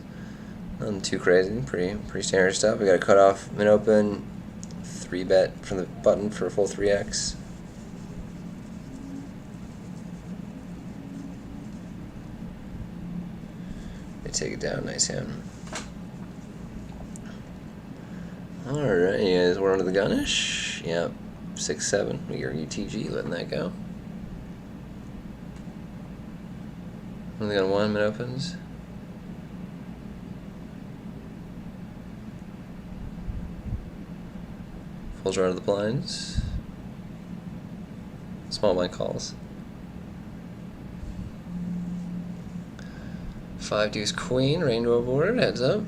Nothing too crazy. Pretty standard stuff. We got a cutoff, min open, 3-bet from the button for a full 3x. Take it down, nice hand. Alright, you guys, we're under the gunish. Yep, 6-7. We got UTG letting that go. Only got 1 mid opens. Folds around to the blinds. Small blind calls. 5 deuce queen, rainbow board, heads up.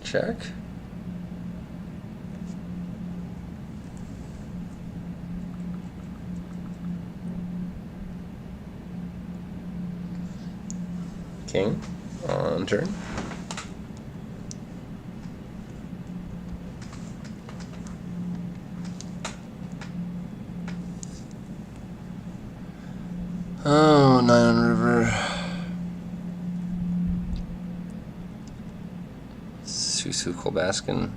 Check. King on turn. Oh, 9 on river. Susu Kolbaskin.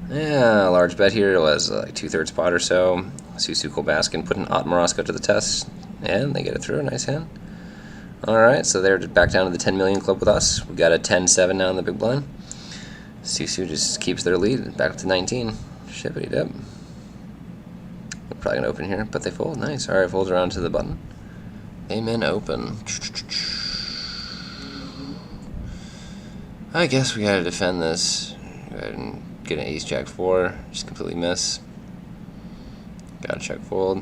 Yeah, large bet here. It was like 2/3 pot or so. Susu Kolbaskin putting Otmaraska to the test, and they get it through. Nice hand. Alright, so they're back down to the 10 million club with us. We got a 10-7 now in the big blind. Susu just keeps their lead, back up to 19. Shippity dip. We're probably going to open here, but they fold. Nice. Alright, folds around to the button. Amen, open. I guess we got to defend this. Go ahead and get an ace jack 4. Just completely miss. Got to check fold.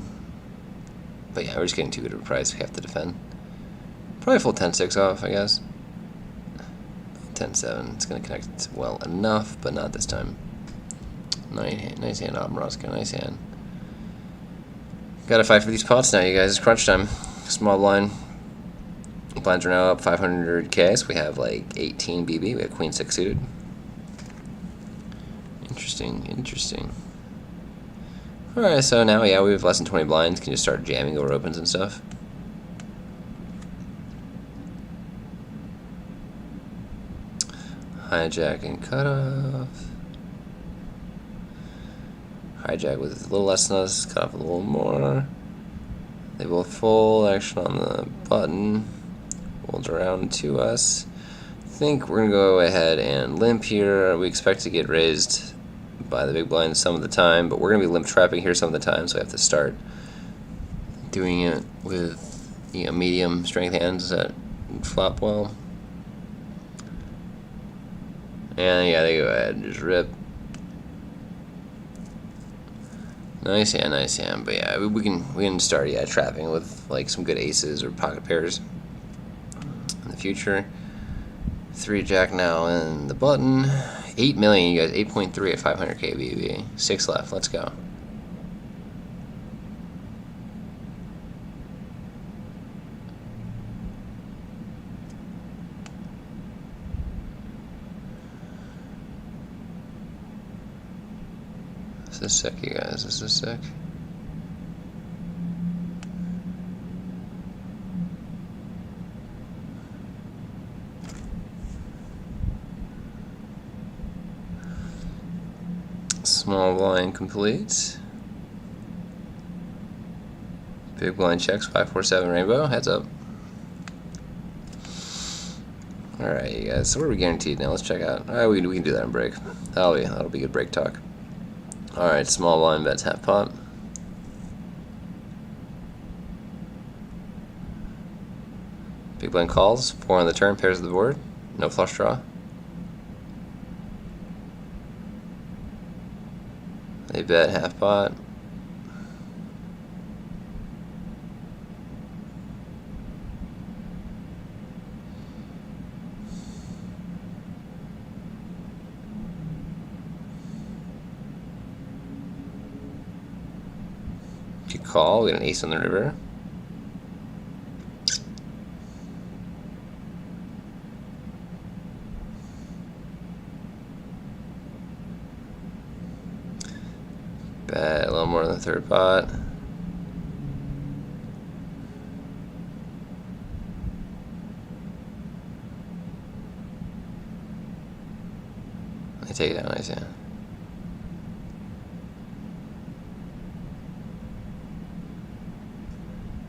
But yeah, we're just getting too good of a price. We have to defend. Probably full 10-6 off, I guess. 10-7. It's going to connect well enough, but not this time. Nice hand, Otmaraska. Nice hand. Got to fight for these pots now, you guys. It's crunch time. Small blind. Blinds are now up 500k, so we have like 18 BB. We have queen 6 suited. Interesting. Alright, so now, yeah, we have less than 20 blinds. Can just start jamming over opens and stuff. Hijack and cutoff. Hijack with a little less than us, cutoff a little more. They both fold, action on the button. Folds around to us. I think we're going to go ahead and limp here. We expect to get raised by the big blind some of the time, but we're going to be limp trapping here some of the time, so we have to start doing it with, you know, medium strength hands that flop well. And yeah, they go ahead and just rip. Nice hand. But yeah, we can start trapping with like some good aces or pocket pairs in the future. 3 jack now in the button. 8 million, you guys. 8.3 at 500k BB. 6 left. Let's go. This is sick, you guys. This is sick. Small blind complete. Big blind checks, 547 rainbow. Heads up. Alright, you guys. So what are we guaranteed now? Let's check out. Alright, we can do that in break. That'll be good break talk. Alright, small blind bets half pot. Big blind calls. 4 on the turn, pairs of the board. No flush draw. They bet half pot. If you call, we got an ace on the river. Bet a little more than the third pot. I take it down, nice, yeah.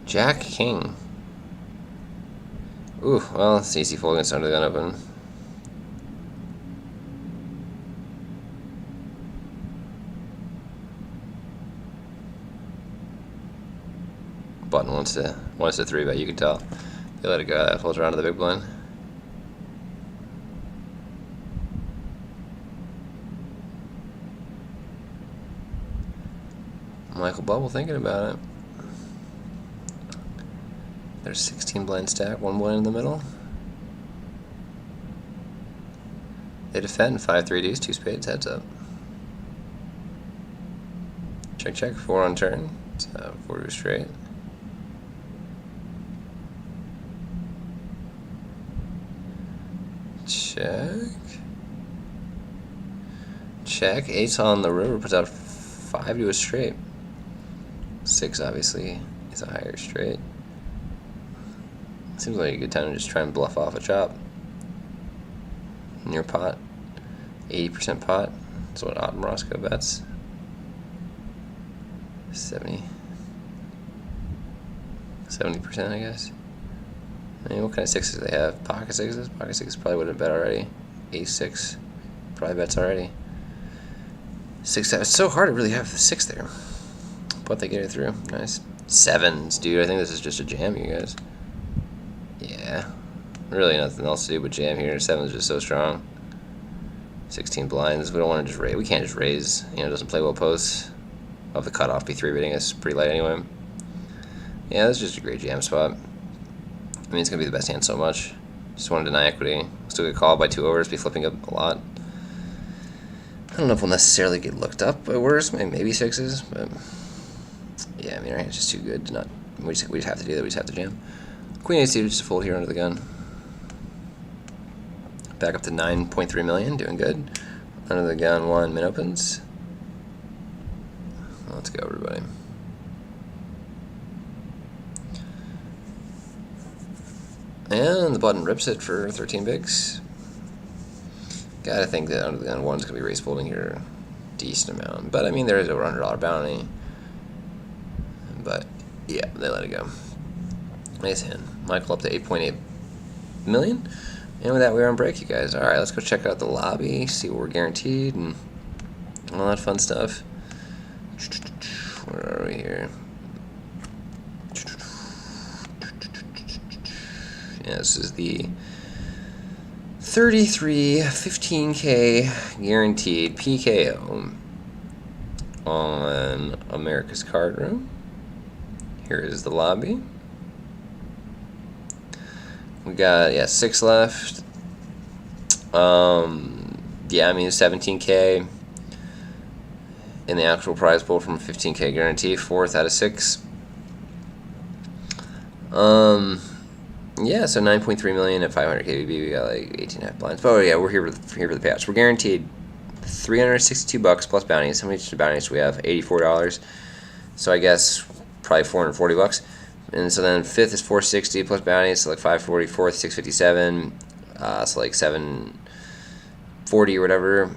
Jack King. Ooh, well, it's easy fold against under the gun open. Button wants to 3-bet, you can tell. They let it go, that folds around to the big blind. Michael Bubble thinking about it. There's 16 blind stack, 1 blind in the middle. They defend 5 3Ds, 2 spades, heads up. Check, check, 4 on turn. So 4 to straight. Check. Check. Ace on the river puts out 5 to a straight. 6 obviously is a higher straight. Seems like a good time to just try and bluff off a chop. Near pot. 80% pot. That's what Autumn Roscoe bets. 70%, I guess. I mean, what kind of sixes do they have? Pocket sixes? Pocket sixes probably would have bet already. Ace 6 probably bets already. 6 7. It's so hard to really have the 6 there. But they get it through. Nice. 7s, dude. I think this is just a jam, you guys. Yeah. Really nothing else to do but jam here. 7 is just so strong. 16 blinds. We don't want to just raise. We can't just raise. You know, it doesn't play well posts. Of the cutoff be 3-betting is pretty light anyway. Yeah, this is just a great jam spot. I mean, it's going to be the best hand so much. Just want to deny equity. Still get called by 2 overs, be flipping up a lot. I don't know if we'll necessarily get looked up by worse, maybe 6s, but yeah, I mean, our hand's just too good to not. We just have to do that. We just have to jam. Queen ace suited just a fold here under the gun. Back up to 9.3 million, doing good. Under the gun, 1 min opens. Let's go, everybody. And the button rips it for 13 bigs. Gotta think that under the gun 1's gonna be race folding here a decent amount. But I mean, there is over $100 bounty. But yeah, they let it go. Nice hand. Michael up to 8.8 million. And with that, we're on break, you guys. Alright, let's go check out the lobby, see what we're guaranteed, and all that fun stuff. Where are we here? Yeah, this is the 33 15K guaranteed PKO on America's Card Room. Here is the lobby. We got 6 left. Yeah, I mean 17K in the actual prize pool from 15K guarantee, 4th out of 6. Yeah, so 9.3 million at 500 KBB. We got like 18.5 blinds. But oh yeah, we're here for the payouts. We're guaranteed $362 plus bounties. How many bounties do we have? $84. So I guess probably $440. And so then fifth is 460 plus bounties, so like 540. Fourth 657, so like 740 or whatever.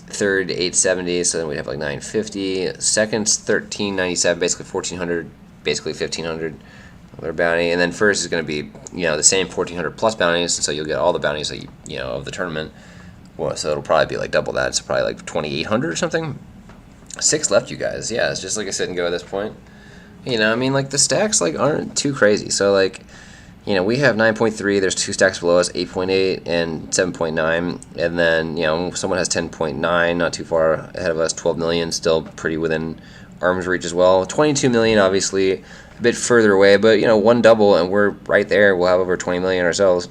Third 870, so then we'd have like 950. Second's 1397, basically 1400, basically 1500 bounty. And then first is going to be the same 1400 plus bounties, so you'll get all the bounties that of the tournament. Well, so it'll probably be like double that. So probably like 2800 or something. 6 left, you guys. Yeah, it's just like I said and go at this point. I mean, like the stacks like aren't too crazy. So like, we have 9.3. There's 2 stacks below us, 8.8 and 7.9, and then someone has 10.9, not too far ahead of us. 12 million, still pretty within arm's reach as well. 22 million, obviously a bit further away, but one double and we're right there. We'll have over 20 million ourselves,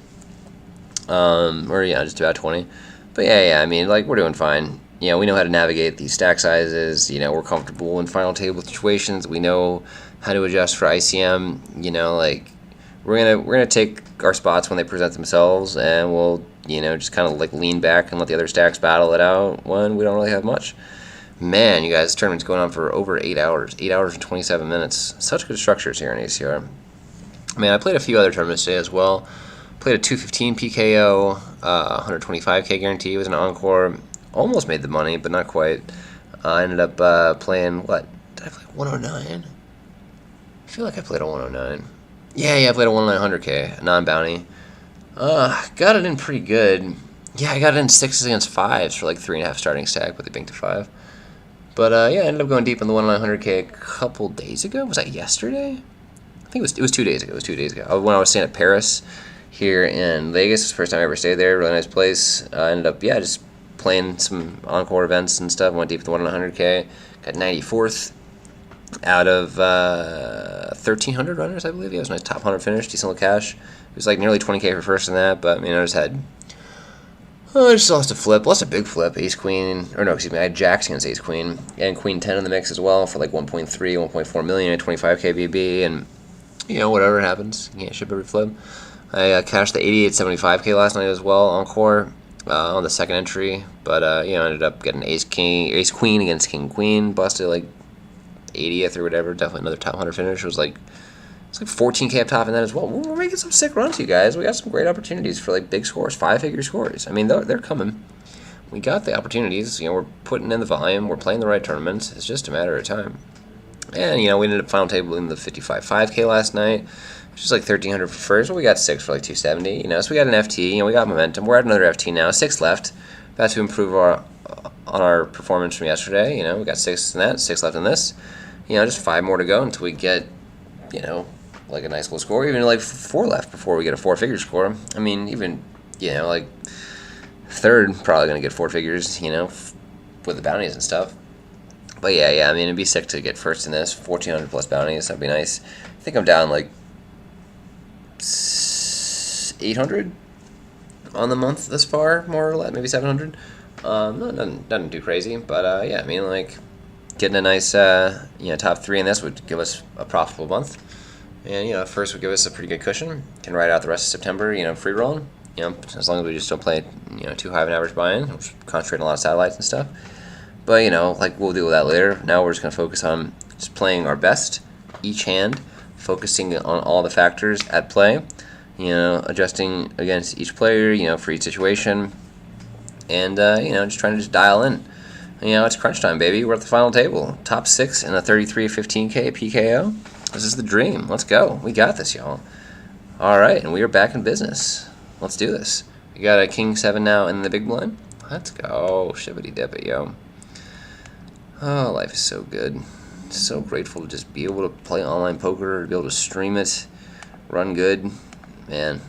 or just about 20. But yeah, I mean, like we're doing fine. We know how to navigate these stack sizes. We're comfortable in final table situations. We know how to adjust for ICM. Like we're gonna take our spots when they present themselves, and we'll just kind of like lean back and let the other stacks battle it out when we don't really have much. Man, you guys, this tournament's going on for over 8 hours. 8 hours and 27 minutes. Such good structures here in ACR. Man, I played a few other tournaments today as well. Played a 215 PKO, 125k guarantee. It was an encore. Almost made the money, but not quite. I ended up playing, what? Did I play 109? I feel like I played a 109. Yeah, I played a 10900k, a non-bounty. Got it in pretty good. Yeah, I got it in 6s against 5s for like 3.5 starting stack, but they banked to 5. But yeah, I ended up going deep on the 10900k a couple days ago. Was that yesterday? I think it was 2 days ago. It was 2 days ago. When I was staying at Paris here in Vegas. It's the first time I ever stayed there. Really nice place. I ended up, just playing some encore events and stuff. Went deep with the 100k. Got 94th out of 1,300 runners, I believe. Yeah, it was a nice top 100 finish. Decent little cash. It was like nearly 20k for first in that, but I just lost a flip. Lost a big flip. Ace Queen, or no, excuse me, I had Jacks against Ace Queen and Queen 10 in the mix as well for like 1.3, 1.4 million at 25k BB, and whatever happens. You can't ship every flip. I cashed the 8875k last night as well, encore, on the second entry, but ended up getting Ace Queen against King Queen, busted like 80th or whatever. Definitely another top 100 finish. It's like 14k up top in that as well. We're making some sick runs, you guys. We got some great opportunities for like big scores, 5-figure scores. I mean, they're coming. We got the opportunities. We're putting in the volume. We're playing the right tournaments. It's just a matter of time. And we ended up final tabling the 55.5k last night, which is like 1,300 for first. Well, we got 6 for like 270. So we got an FT. We got momentum. We're at another FT now. 6 left. About to improve on our performance from yesterday. We got 6 in that. 6 left in this. Just 5 more to go until we get like a nice little score. Even like 4 left before we get a 4-figure score. I mean, even like third probably gonna get 4 figures. With the bounties and stuff. But yeah. I mean, it'd be sick to get first in this. 1,400 plus bounties. That'd be nice. I think I'm down like 800 on the month thus far, more or less, maybe 700. Nothing too crazy, but yeah, I mean, like getting a nice top 3 in this would give us a profitable month, and first would give us a pretty good cushion. Can ride out the rest of September, free rolling. As long as we just don't play too high of an average buy-in, we'll concentrate on a lot of satellites and stuff. But like we'll deal with that later. Now we're just gonna focus on just playing our best each hand, focusing on all the factors at play, adjusting against each player, for each situation, and just trying to just dial in. It's crunch time, baby. We're at the final table, top 6 in a 33-15k PKO. This is the dream. Let's go. We got this, y'all. All right, and we are back in business. Let's do this. We got a King 7 now in the big blind. Let's go. Shibbity dip it, yo. Oh, life is so good. So grateful to just be able to play online poker, to be able to stream it, run good, man.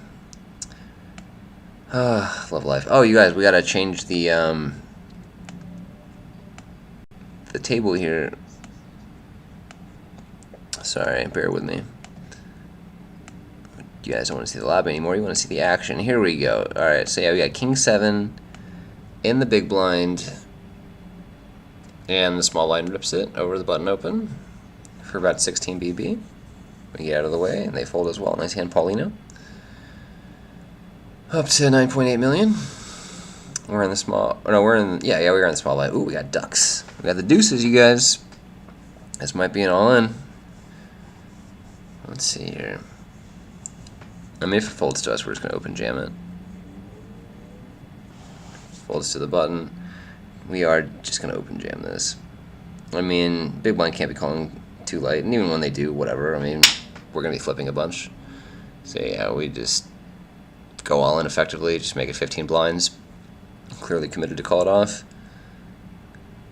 Love life. Oh, you guys, we gotta change the table here. Sorry, bear with me. You guys don't want to see the lobby anymore. You want to see the action. Here we go. All right, so yeah, we got King 7 in the big blind. And the small blind rips it over the button open for about 16 BB. We get out of the way, and they fold as well. Nice hand, Paulino. Up to 9.8 million. We're in the small. Oh, no, we're in. Yeah, we are in the small blind. Ooh, we got ducks. We got the deuces, you guys. This might be an all-in. Let's see here. I mean, if it folds to us, we're just gonna open jam it. Folds to the button. We are just gonna open jam this. I mean, big blind can't be calling too light, and even when they do, whatever. I mean, we're gonna be flipping a bunch. So yeah, we just go all in effectively. Just make it 15 blinds. Clearly committed to call it off.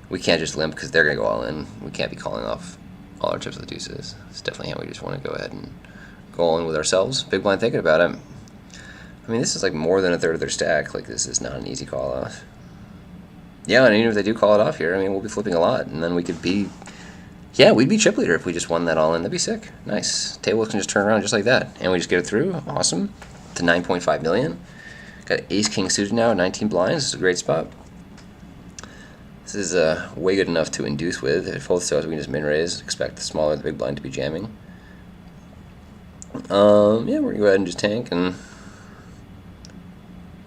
We can't just limp because they're gonna go all in. We can't be calling off all our chips with deuces. It's definitely how we just want to go ahead and go all in with ourselves. Big blind thinking about it. I mean, this is like more than a third of their stack. Like, this is not an easy call off. Yeah, and even if they do call it off here, I mean, we'll be flipping a lot, and then we could be, yeah, we'd be chip leader if we just won that all in. That'd be sick. Nice. Table can just turn around just like that, and we just get it through. Awesome. To 9.5 million. Got ace king suited now, 19 blinds. This is a great spot. This is way good enough to induce with. If it folds to us, we can just min raise. Expect the smaller the big blind to be jamming. Yeah, we're gonna go ahead and just tank and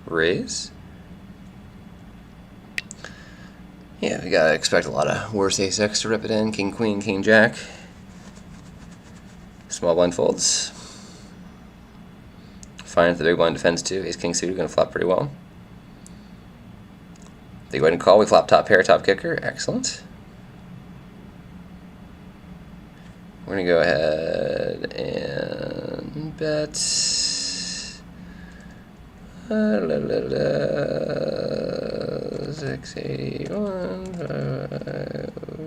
raise. Yeah, we gotta expect a lot of worse ace-x to rip it in. King, queen, king, jack. Small blind folds. Fine if the big blind defends too. Ace, king suited, gonna flop pretty well. They go ahead and call. We flop top pair, top kicker. Excellent. We're gonna go ahead and bet. 681,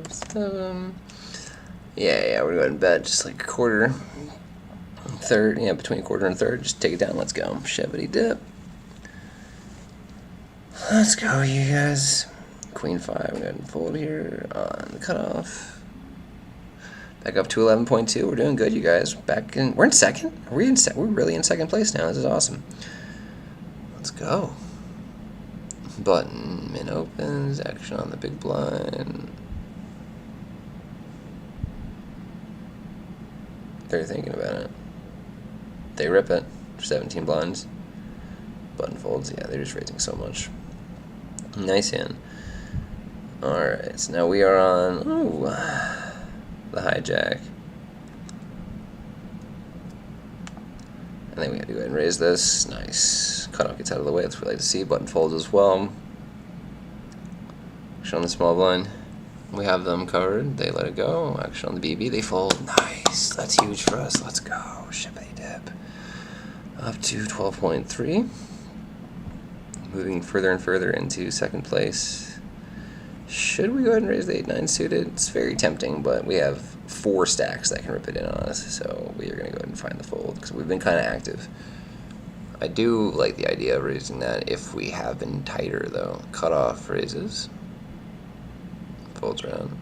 5, 7. Yeah, we're going to bet just like a quarter, third, yeah, between a quarter and a third. Just take it down. Let's go. Chevity dip. Let's go, you guys. Queen 5. We're going to go ahead and fold here on the cutoff. Back up to 11.2. We're doing good, you guys. Back in. We're in second. Are we in? We're really in second place now. This is awesome. Let's go. Button, min opens, action on the big blind. They're thinking about it. They rip it for 17 blinds. Button folds, yeah, they're just raising so much. Nice hand. Alright, so now we are on the hijack. And then we have to go ahead and raise this. Nice. Cutoff gets out of the way. That's what we like to see. Button folds as well. Action on the small blind. We have them covered. They let it go. Action on the BB. They fold. Nice. That's huge for us. Let's go. Shippity dip. Up to 12.3. Moving further and further into second place. Should we go ahead and raise the 8-9 suited? It's very tempting, but we have 4 stacks that can rip it in on us, so we are going to go ahead and find the fold, because we've been kind of active. I do like the idea of raising that if we have been tighter, though. Cutoff raises. Folds around.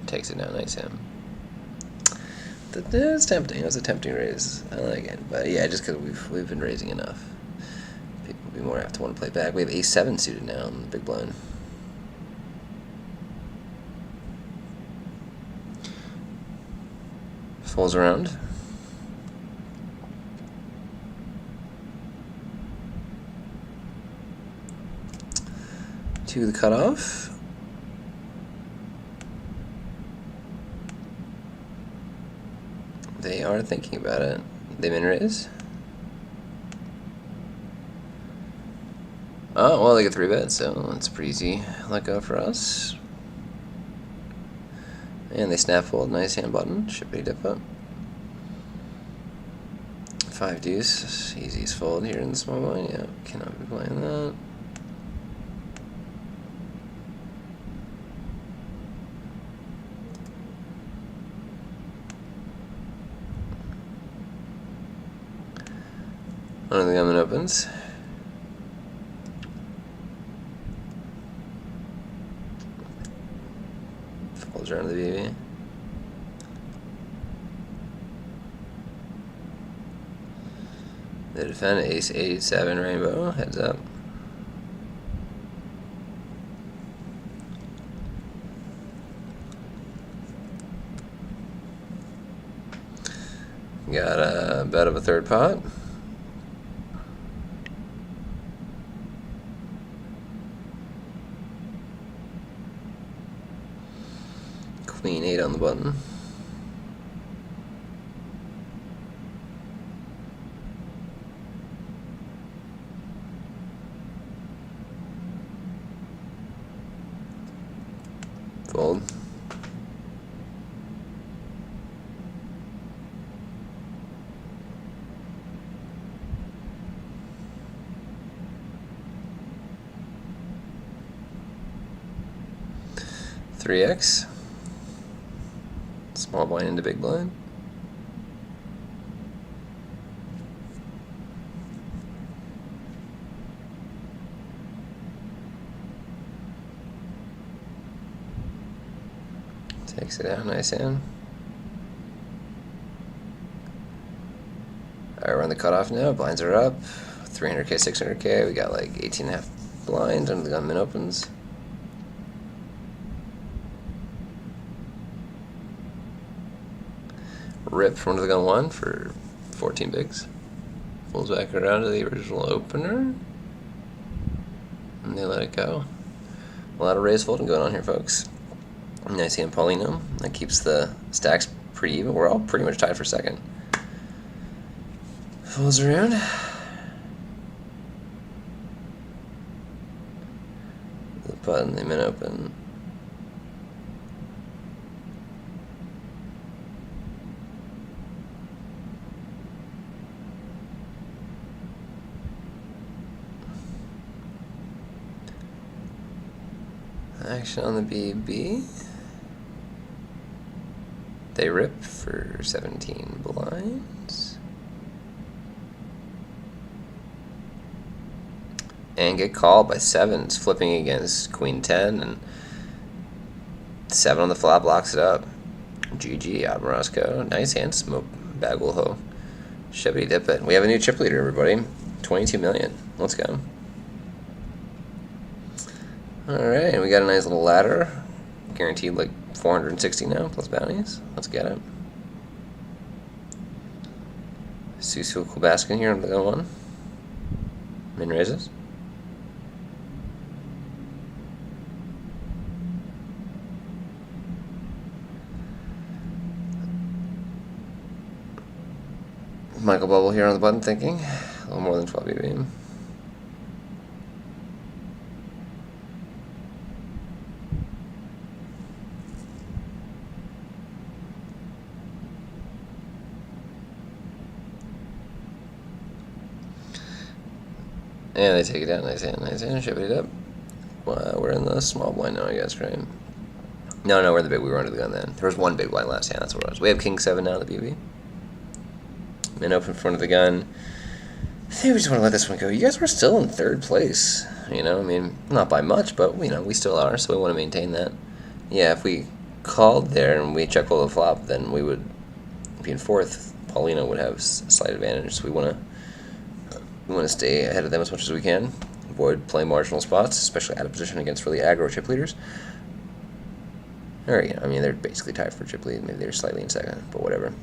Takes it down, nice hand. It's tempting. It's a tempting raise. I like it, but yeah, just because we've been raising enough. People will be more apt to want to play back. We have ace-7 suited now on the big blind. Folds around. To the cutoff. They are thinking about it. They min raise. Oh, well, they get 3 bets, so that's pretty easy let go for us. And they snap fold. Nice hand button. Shippity dip up. 5 deuce. Easiest fold here in the small blind. Yeah, cannot be playing that. One of the gunman opens. Folds around the BB. They defend ace-8-7 rainbow. Heads up. Got a bet of a third pot. Queen 8 on the button. Fold. Three X. Small blind into big blind. Takes it out, nice hand. Alright, we're on the cutoff now. Blinds are up. 300k, 600k. We got like 18.5 blinds under the gun min opens. Rip from under the gun 1 for 14 bigs. Pulls back around to the original opener. And they let it go. A lot of raise folding going on here, folks. Nice hand Paulino. That keeps the stacks pretty even. We're all pretty much tied for second. Folds around. The button, the min open. Action on the BB. They rip for 17 blinds. And get called by sevens, flipping against Queen 10, and 7 on the flop locks it up. GG, Admirosco. Nice hand, smoke, bagel ho. Chevy dip it. We have a new chip leader, everybody. 22 million. Let's go. Alright, we got a nice little ladder. Guaranteed like 460 now, plus bounties. Let's get it. Susu Kulbaskin here on the gun 1. Min raises. Michael Bubble here on the button thinking. A little more than 12 BB. And they take it down. Nice hand, ship it up. Well, we're in the small blind now, I guess, right? No, we're in the big. We were under the gun then. There was one big blind last hand, that's what it was. We have King 7 now, the BB. Min open in front of the gun. I think we just want to let this one go. You guys were still in third place. You know, I mean, not by much, but, you know, we still are, so we want to maintain that. Yeah, if we called there and we check all the flop, then we would be in fourth. Paulino would have a slight advantage, so we want to stay ahead of them as much as we can. Avoid playing marginal spots, especially out of position against really aggro chip leaders. Or, you know, I mean, they're basically tied for chip lead. Maybe they're slightly in second, but whatever.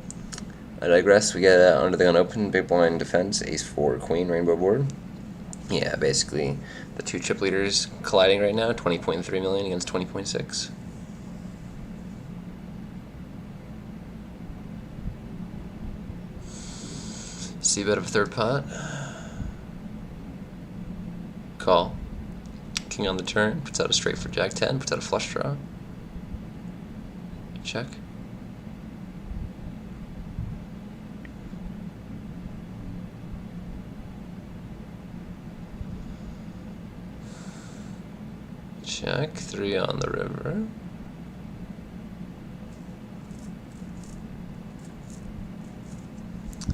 I digress. We get under the gun open, big blind defense, ace 4 queen, rainbow board. Yeah, basically the two chip leaders colliding right now, 20.3 million against 20.6. C-bet of a third pot. Call. King on the turn, puts out a straight for Jack 10, puts out a flush draw. Check. Check, 3 on the river.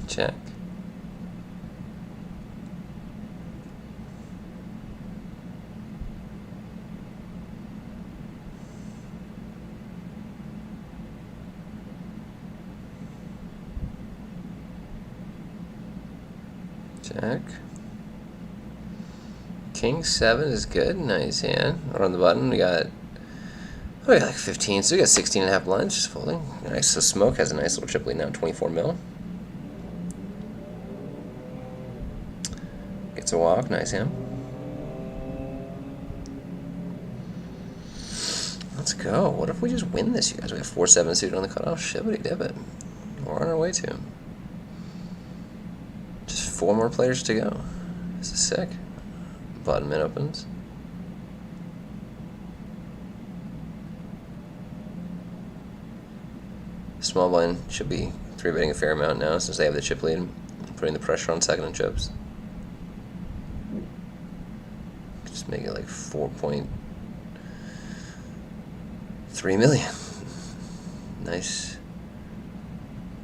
Check. Check. King 7 is good. Nice hand. We're on the button. We got like 15, so we got 16.5 blinds just folding. Nice. So Smoke has a nice little chip lead now, 24 mil. Gets a walk. Nice hand. Let's go. What if we just win this, you guys? We have 4-7 suited on the cutoff. Shibbity dibbit. We're on our way to. Just 4 more players to go. This is sick. Button min opens. Small blind should be 3-betting a fair amount now since they have the chip lead, putting the pressure on second and chips. Just make it like 4.3 million. Nice.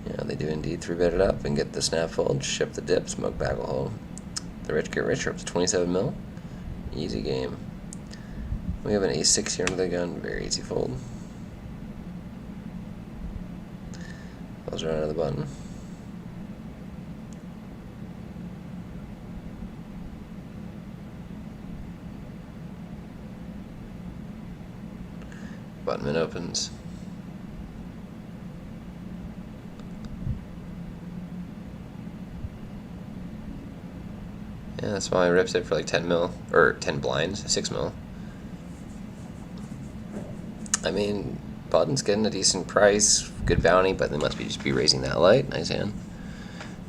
Yeah, they do indeed 3-bet it up and get the snap fold, ship the dip, smoke bagel hole. The rich get richer up to 27 mil. Easy game. We have an ace-6 here under the gun, very easy fold. Falls right out of the button. Button min opens. Yeah, that's why I rips it for like 10 mil, or 10 blinds, 6 mil. I mean, button's getting a decent price, good bounty, but they must just be raising that light. Nice hand.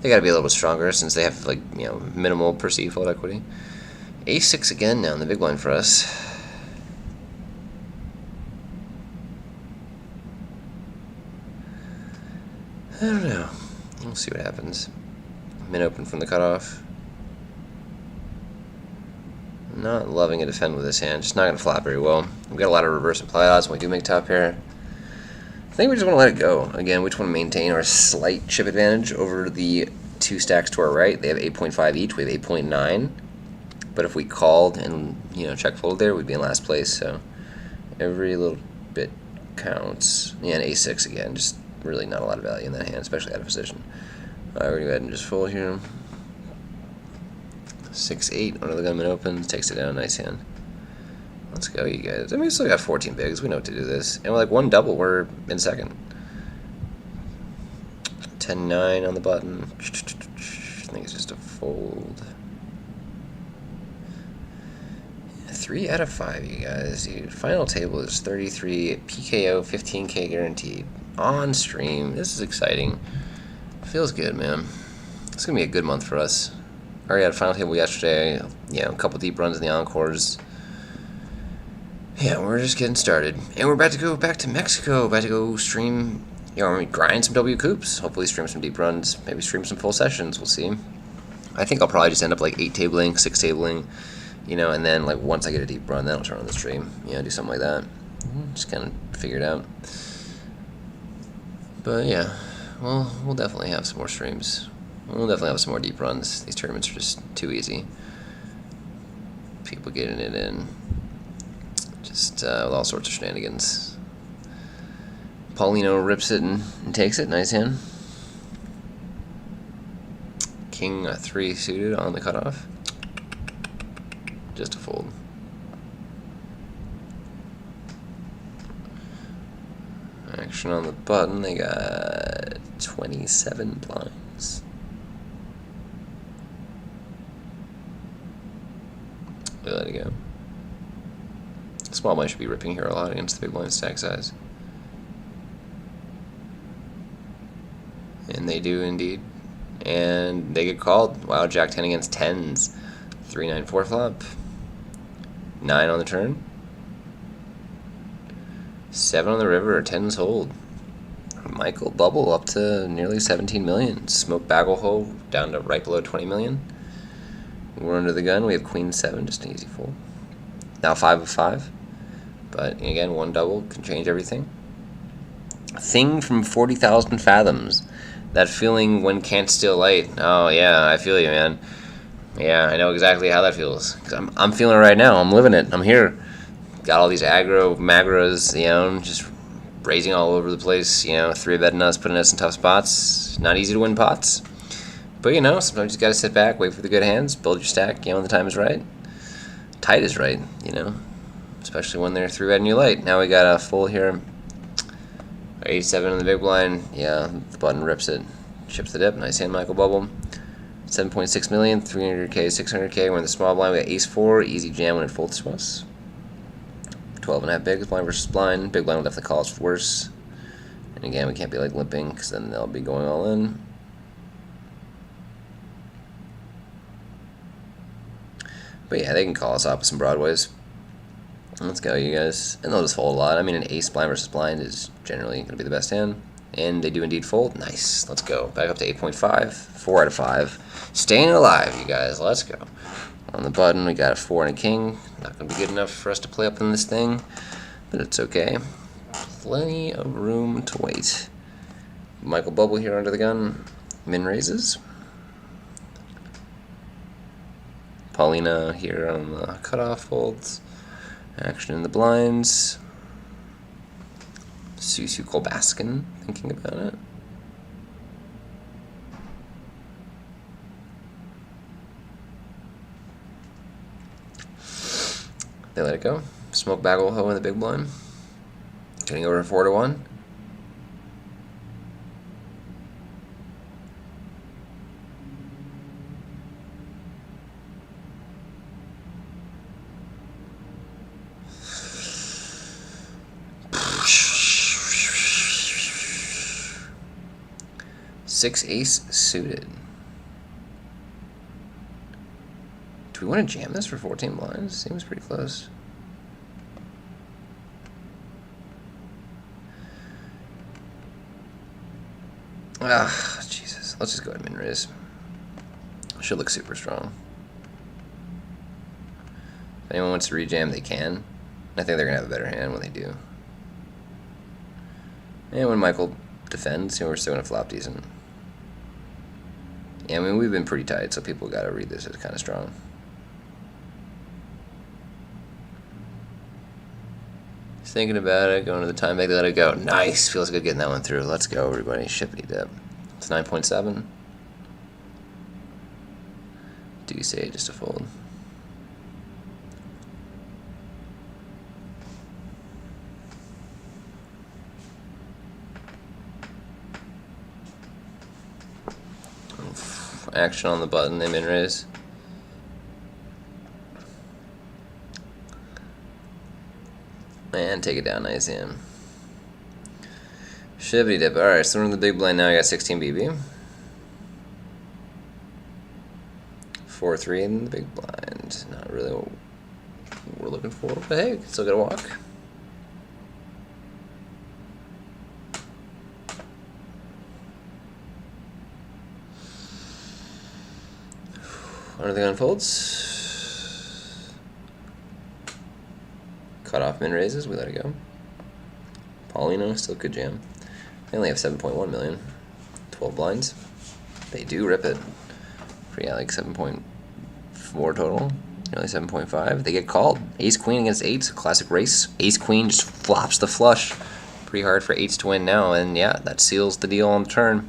They gotta be a little bit stronger since they have like, you know, minimal perceived fold equity. Ace-6 again now in the big blind for us. I don't know. We'll see what happens. Min open from the cutoff. Not loving a defend with this hand. Just not going to flop very well. We've got a lot of reverse and play odds when we do make top pair. I think we just want to let it go. Again, we just want to maintain our slight chip advantage over the 2 stacks to our right. They have 8.5 each. We have 8.9. But if we called and, you know, check fold there, we'd be in last place. So every little bit counts. Yeah, an ace-6 again. Just really not a lot of value in that hand, especially out of position. Alright, we're going to go ahead and just fold here. 6-8 under the gunman opens, takes it down, nice hand. Let's go, you guys. I mean, we still got 14 bigs, we know what to do this. And we're like 1 double, we're in second. 10-9 on the button. I think it's just a fold. 3 out of 5, you guys. Dude, final table is 33 PKO, 15K guaranteed. On stream. This is exciting. Feels good, man. It's going to be a good month for us. Already had a final table yesterday, you know, a couple deep runs in the encores. Yeah, we're just getting started. And we're about to go back to Mexico, about to go stream, you know, grind some W coops. Hopefully stream some deep runs, maybe stream some full sessions, we'll see. I think I'll probably just end up like 8 tabling, 6 tabling, you know, and then like once I get a deep run, then I'll turn on the stream, you know, do something like that. Just kind of figure it out. But yeah, well, we'll definitely have some more streams. We'll definitely have some more deep runs. These tournaments are just too easy. People getting it in. Just with all sorts of shenanigans. Paulino rips it and takes it. Nice hand. King 3 suited on the cutoff. Just a fold. Action on the button. They got 27 blinds. We let it go. Small blind should be ripping here a lot against the big blind stack size. And they do indeed. And they get called. Wow, Jack 10 against 10s. 3-9-4 flop. 9 on the turn. 7 on the river. 10s hold. Michael bubble up to nearly 17 million. Smoke bagel hole down to right below 20 million. We're under the gun. We have queen 7, just an easy fold. Now 5 of 5. But again, 1 double can change everything. Thing from 40,000 fathoms. That feeling when can't still light. Oh yeah, I feel you, man. Yeah, I know exactly how that feels. 'Cause I'm feeling it right now. I'm living it. I'm here. Got all these aggro magras, you know, just raising all over the place. You know, 3-betting us, putting us in tough spots. Not easy to win pots. But you know, sometimes you just gotta sit back, wait for the good hands, build your stack, you know, when the time is right. Tight is right, you know, especially when they're 3-betting you light. Now we got a full here. 87 in the big blind. Yeah, the button rips it, chips the dip. Nice hand, Michael bubble. 7.6 million, 300K, 600K. We're in the small blind. We got ace 4, easy jam when it folds to us. 12.5 bigs, blind versus blind. Big blind will definitely call us for worse. And again, we can't be like limping because then they'll be going all in. But yeah, they can call us off with some broadways. Let's go, you guys. And they'll just fold a lot. I mean, an ace blind versus blind is generally going to be the best hand. And they do indeed fold. Nice. Let's go. Back up to 8.5. 4 out of 5. Staying alive, you guys. Let's go. On the button, we got a 4 and a king. Not going to be good enough for us to play up in this thing. But it's okay. Plenty of room to wait. Michael Bubble here under the gun. Min raises. Paulina here on the cutoff folds. Action in the blinds. Susu Kolbaskin thinking about it. They let it go. Smoke Bagel Ho in the big blind. Getting over 4-1. Six ace suited. Do we want to jam this for 14 blinds? Seems pretty close. Ah, Jesus. Let's just go ahead and min raise. Should look super strong. If anyone wants to rejam, they can. I think they're going to have a better hand when they do. And when Michael defends, we're still going to flop decent. Yeah, I mean, we've been pretty tight, so people got to read this as kind of strong. Just thinking about it, going to the time bank, they let it go. Nice! Feels good getting that one through. Let's go, everybody. Shippity dip. It's 9.7. Do you say just a fold? Action on the button, they min raise. And take it down, nice hand. Shippity dip. Alright, so we're in the big blind now. I got 16 BB. 4-3 in the big blind. Not really what we're looking for, but hey, still got a walk. Under the gun folds. Cut off min raises, we let it go. Paulino, still good jam. They only have 7.1 million. 12 blinds. They do rip it. For yeah, like 7.4 total. Nearly 7.5. They get called. Ace Queen against eights, classic race. Ace Queen just flops the flush. Pretty hard for eights to win now, and yeah, that seals the deal on the turn.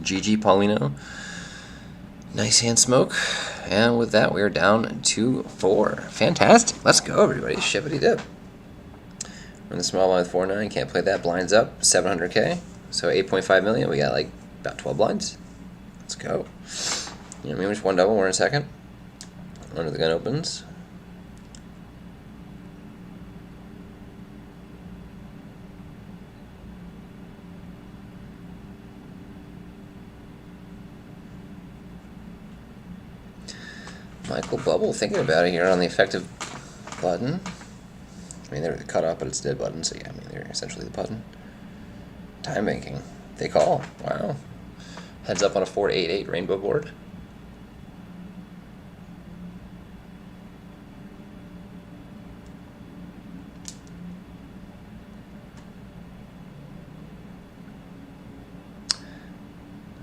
GG Paulino. Nice hand smoke, and with that we are down 2-4. Fantastic. Let's go, everybody. Shippity dip. We're in the small blind with 4-9. Can't play that. Blinds up 700K. So 8.5 million. We got like about 12 blinds. Let's go. You know what I mean? Just one double. We're in second. Under the gun opens. Michael Bubble thinking about it here on the effective button. I mean, they're the cutoff, but it's dead button, so yeah, I mean, they're essentially the button. Time banking. They call. Wow. Heads up on a 4-8-8 rainbow board.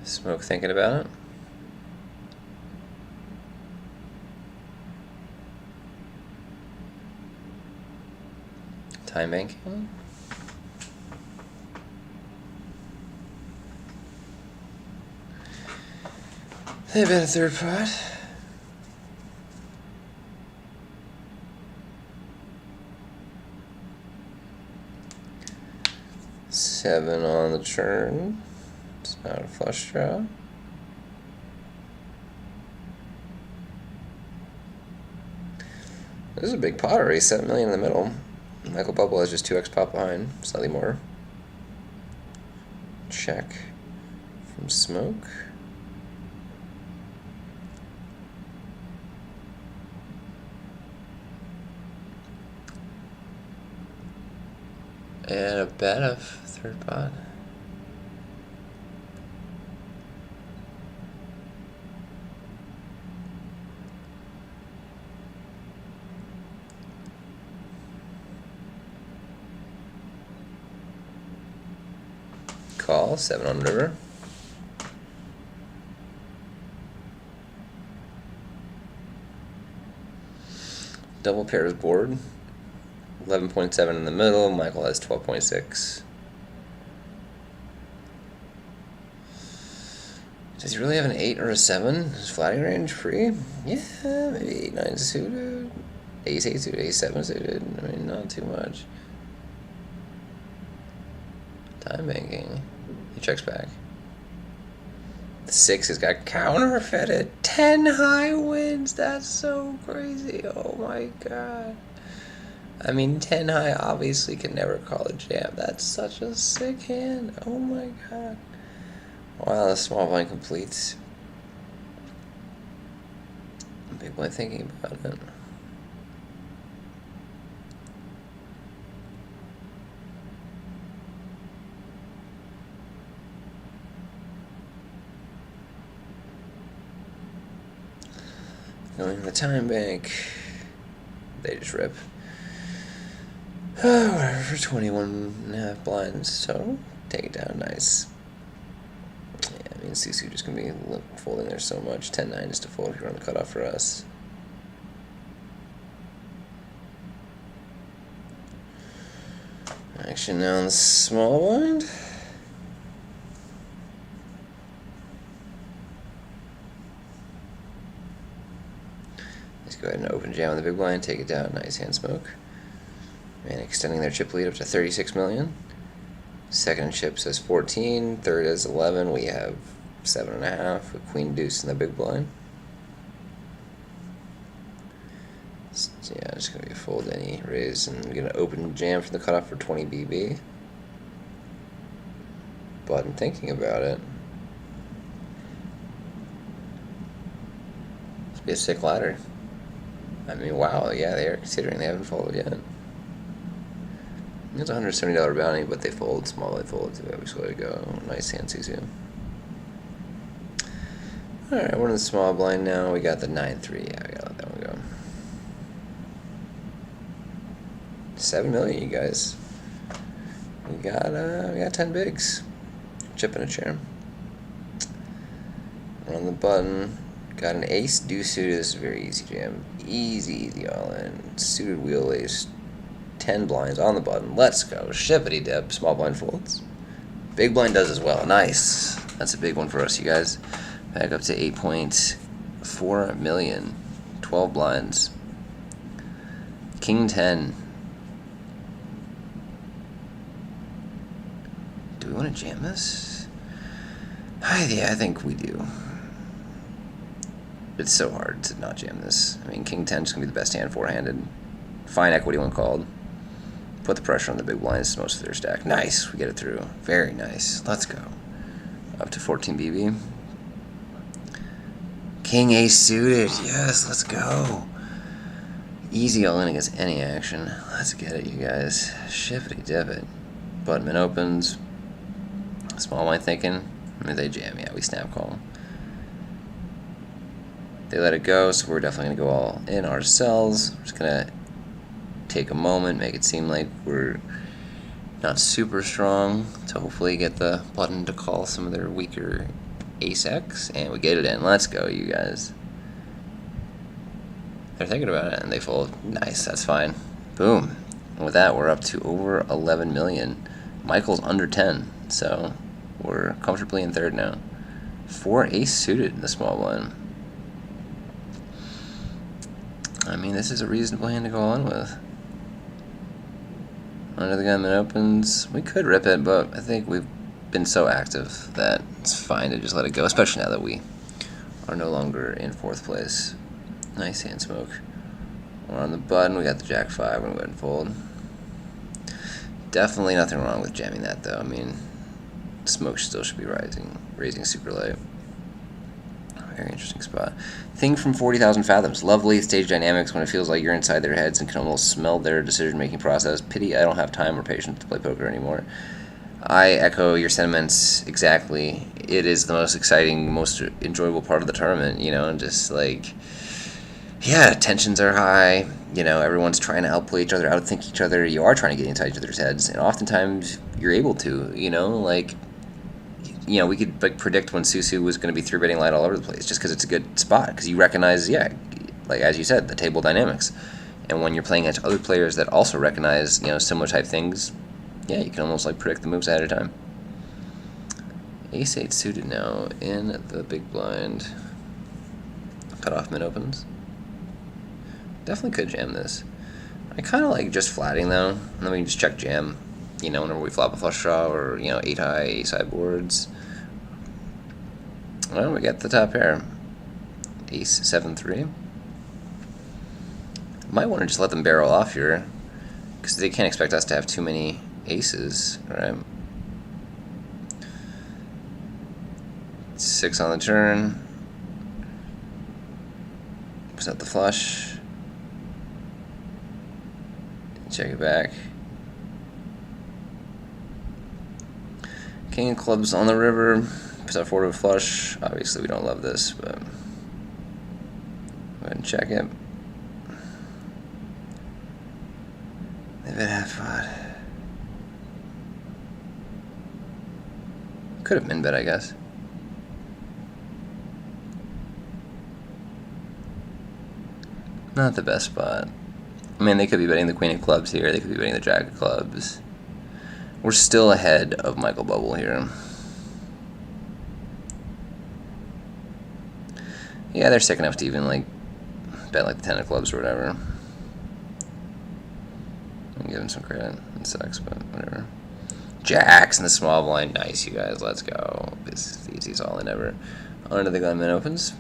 Smoke thinking about it. Time banking. They bet a third pot. Seven on the turn. It's not a flush draw. This is a big pot already, 7 million in the middle. Michael Bubble has just 2x pop behind, slightly more. Check from Smoke. And a bet of third pot. Call, 7 on river. Double pairs board. 11.7 in the middle. Michael has 12.6. Does he really have an 8 or a 7? Is flatting range free? Yeah, maybe 8, 9 suited. Ace 8 suited, Ace 7 suited. I mean, not too much. Time banking. He checks back. The 6 has got counterfeited. 10 high wins. That's so crazy. Oh my god. I mean, 10 high obviously can never call a jam. That's such a sick hand. Oh my god. Wow, the small blind completes. Big blind thinking about it. Going to the time bank. They just rip. Oh, whatever, for 21.5 blinds. So, take it down, nice. Yeah, I mean, Susu just gonna be folding there so much. 10-9 just to fold here on the cutoff for us. Action now on the small blind. Let's go ahead and open jam on the big blind, take it down, nice hand smoke. And extending their chip lead up to 36 million. Second chip says 14, third is 11. We have 7.5 with queen deuce in the big blind. Yeah, just gonna be a fold any raise and gonna open jam for the cutoff for 20 BB. But I'm thinking about it. This be a sick ladder. I mean, wow, yeah, they are considering, they haven't folded yet. It's a $170 bounty, but they fold. Small blind fold to every way to go. Nice hand, Suzu. Alright, we're in the small blind now. We got the 9-3. Yeah, we gotta let that one go. 7 million, you guys. We got 10 bigs. Chip in a chair. We're on the button. Got an ace, deuce suited. This is a very easy jam. Easy all in. Suited wheel ace. 10 blinds on the button. Let's go. Shippity dip. Small blind folds. Big blind does as well. Nice. That's a big one for us, you guys. Back up to 8.4 million. 12 blinds. King 10. Do we want to jam this? Yeah, I think we do. It's so hard to not jam this. I mean, King 10 is going to be the best hand four-handed. Fine equity when called. Put the pressure on the big blinds to most of their stack. Nice, we get it through. Very nice. Let's go. Up to 14 BB. King ace suited. Yes, let's go. Easy all in against any action. Let's get it, you guys. Shippity dip it. Buttonman opens. Small blind thinking. I mean, they jam. Yeah, we snap call. They let it go, so we're definitely going to go all in ourselves. We're just going to take a moment, make it seem like we're not super strong to hopefully get the button to call some of their weaker ace-x, and we get it in. Let's go, you guys. They're thinking about it, and they fold. Nice, that's fine. Boom. And with that, we're up to over 11 million. Michael's under 10, so we're comfortably in third now. 4 ace suited in the small blind. I mean, this is a reasonable hand to go on with. Under the gun that opens. We could rip it, but I think we've been so active that it's fine to just let it go, especially now that we are no longer in fourth place. Nice hand smoke. We're on the button. We got the jack 5. We're going to go ahead and fold. Definitely nothing wrong with jamming that, though. I mean, smoke still should be raising super light. Very interesting spot. Thing from 40,000 Fathoms. Lovely stage dynamics when it feels like you're inside their heads and can almost smell their decision-making process. Pity I don't have time or patience to play poker anymore. I echo your sentiments exactly. It is the most exciting, most enjoyable part of the tournament, you know, and just like, yeah, tensions are high. You know, everyone's trying to outplay each other, outthink each other. You are trying to get inside each other's heads, and oftentimes you're able to, you know, like, you know, we could like predict when Susu was going to be 3-betting light all over the place just because it's a good spot, because you recognize, yeah, like as you said, the table dynamics. And when you're playing against other players that also recognize, you know, similar type things, yeah, you can almost like predict the moves ahead of time. Ace-8 suited now in the big blind. Cut off mid opens. Definitely could jam this. I kind of like just flatting though, and then we can just check jam, you know, whenever we flop a flush draw or, you know, 8-high, ace-high boards. Well, we got the top pair. Ace 7-3. Might want to just let them barrel off here, because they can't expect us to have too many aces, right? 6 on the turn. Set the flush. Check it back. King of clubs on the river. Set forward of a flush. Obviously, we don't love this, but go ahead and check it. They bet half pot. Could have min bet, I guess. Not the best spot. I mean, they could be betting the queen of clubs here. They could be betting the jack of clubs. We're still ahead of Michael Bubble here. Yeah, they're sick enough to even like bet like the 10 of clubs or whatever. I'm giving some credit. It sucks, but whatever. Jacks in the small blind. Nice, you guys. Let's go. It's the easiest all in ever. Under the gun min opens.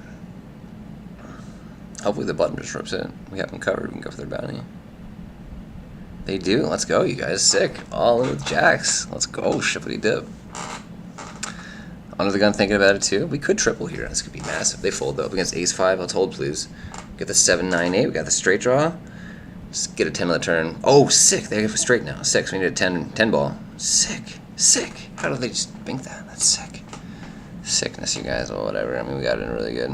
Hopefully the button just rips it. We have them covered. We can go for their bounty. They do. Let's go, you guys. Sick. All in with jacks. Let's go. Shippity dip. Under the gun thinking about it too. We could triple here. This could be massive. They fold though. Up against ace 5. Let's hold, please. Get the 7-9-8. We got the straight draw. Just get a 10 on the turn. Oh, sick. They have a straight now. 6. We need a 10 ball. Sick. Sick. How do they just bink that? That's sick. Sickness, you guys. Well, whatever. I mean, we got it in really good.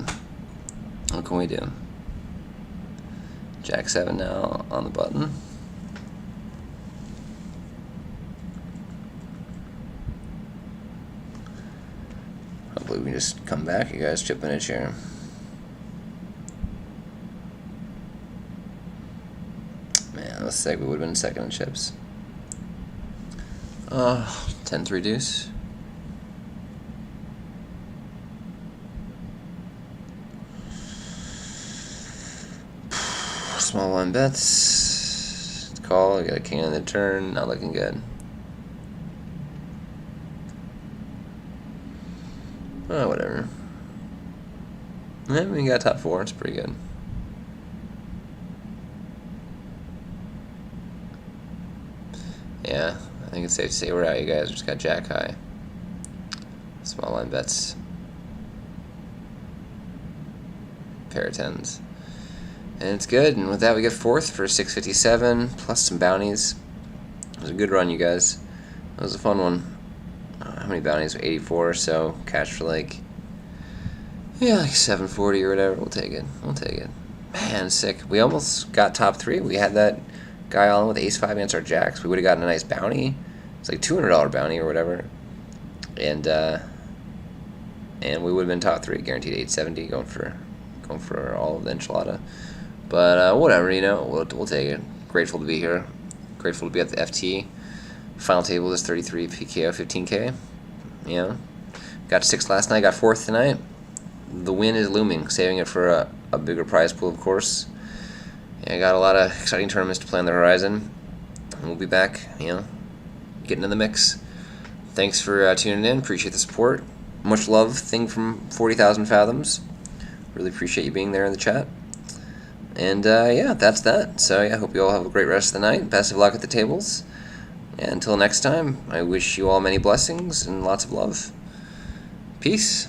What can we do? Jack 7 now on the button. Hopefully we can just come back, you guys, chip in a chair. Man, let's say we would have been second in chips. 10-3 deuce. Small line bets. Call. We got a king on the turn. Not looking good. Oh, whatever. Yeah, we got top 4. It's pretty good. Yeah, I think it's safe to say we're out, you guys. We just got jack high. Small line bets. Pair of 10s. And it's good, and with that we get 4th for 657, plus some bounties. It was a good run, you guys. It was a fun one. How many bounties? 84 or so. Cash for like, yeah, like 740 or whatever. We'll take it. We'll take it. Man, sick. We almost got top 3. We had that guy on with ace 5 against our jacks. We would have gotten a nice bounty. It's like $200 bounty or whatever. And we would have been top 3, guaranteed 870, going for all of the enchilada. But whatever, you know, we'll take it. Grateful to be here. Grateful to be at the FT. Final table is 33 PKO, 15K. You know, got 6th last night, got 4th tonight. The win is looming. Saving it for a bigger prize pool, of course. Yeah, got a lot of exciting tournaments to play on the horizon. And we'll be back, you know, getting in the mix. Thanks for tuning in. Appreciate the support. Much love, thing from 40,000 Fathoms. Really appreciate you being there in the chat. And yeah, that's that. So yeah, I hope you all have a great rest of the night. Best of luck at the tables. And until next time, I wish you all many blessings and lots of love. Peace.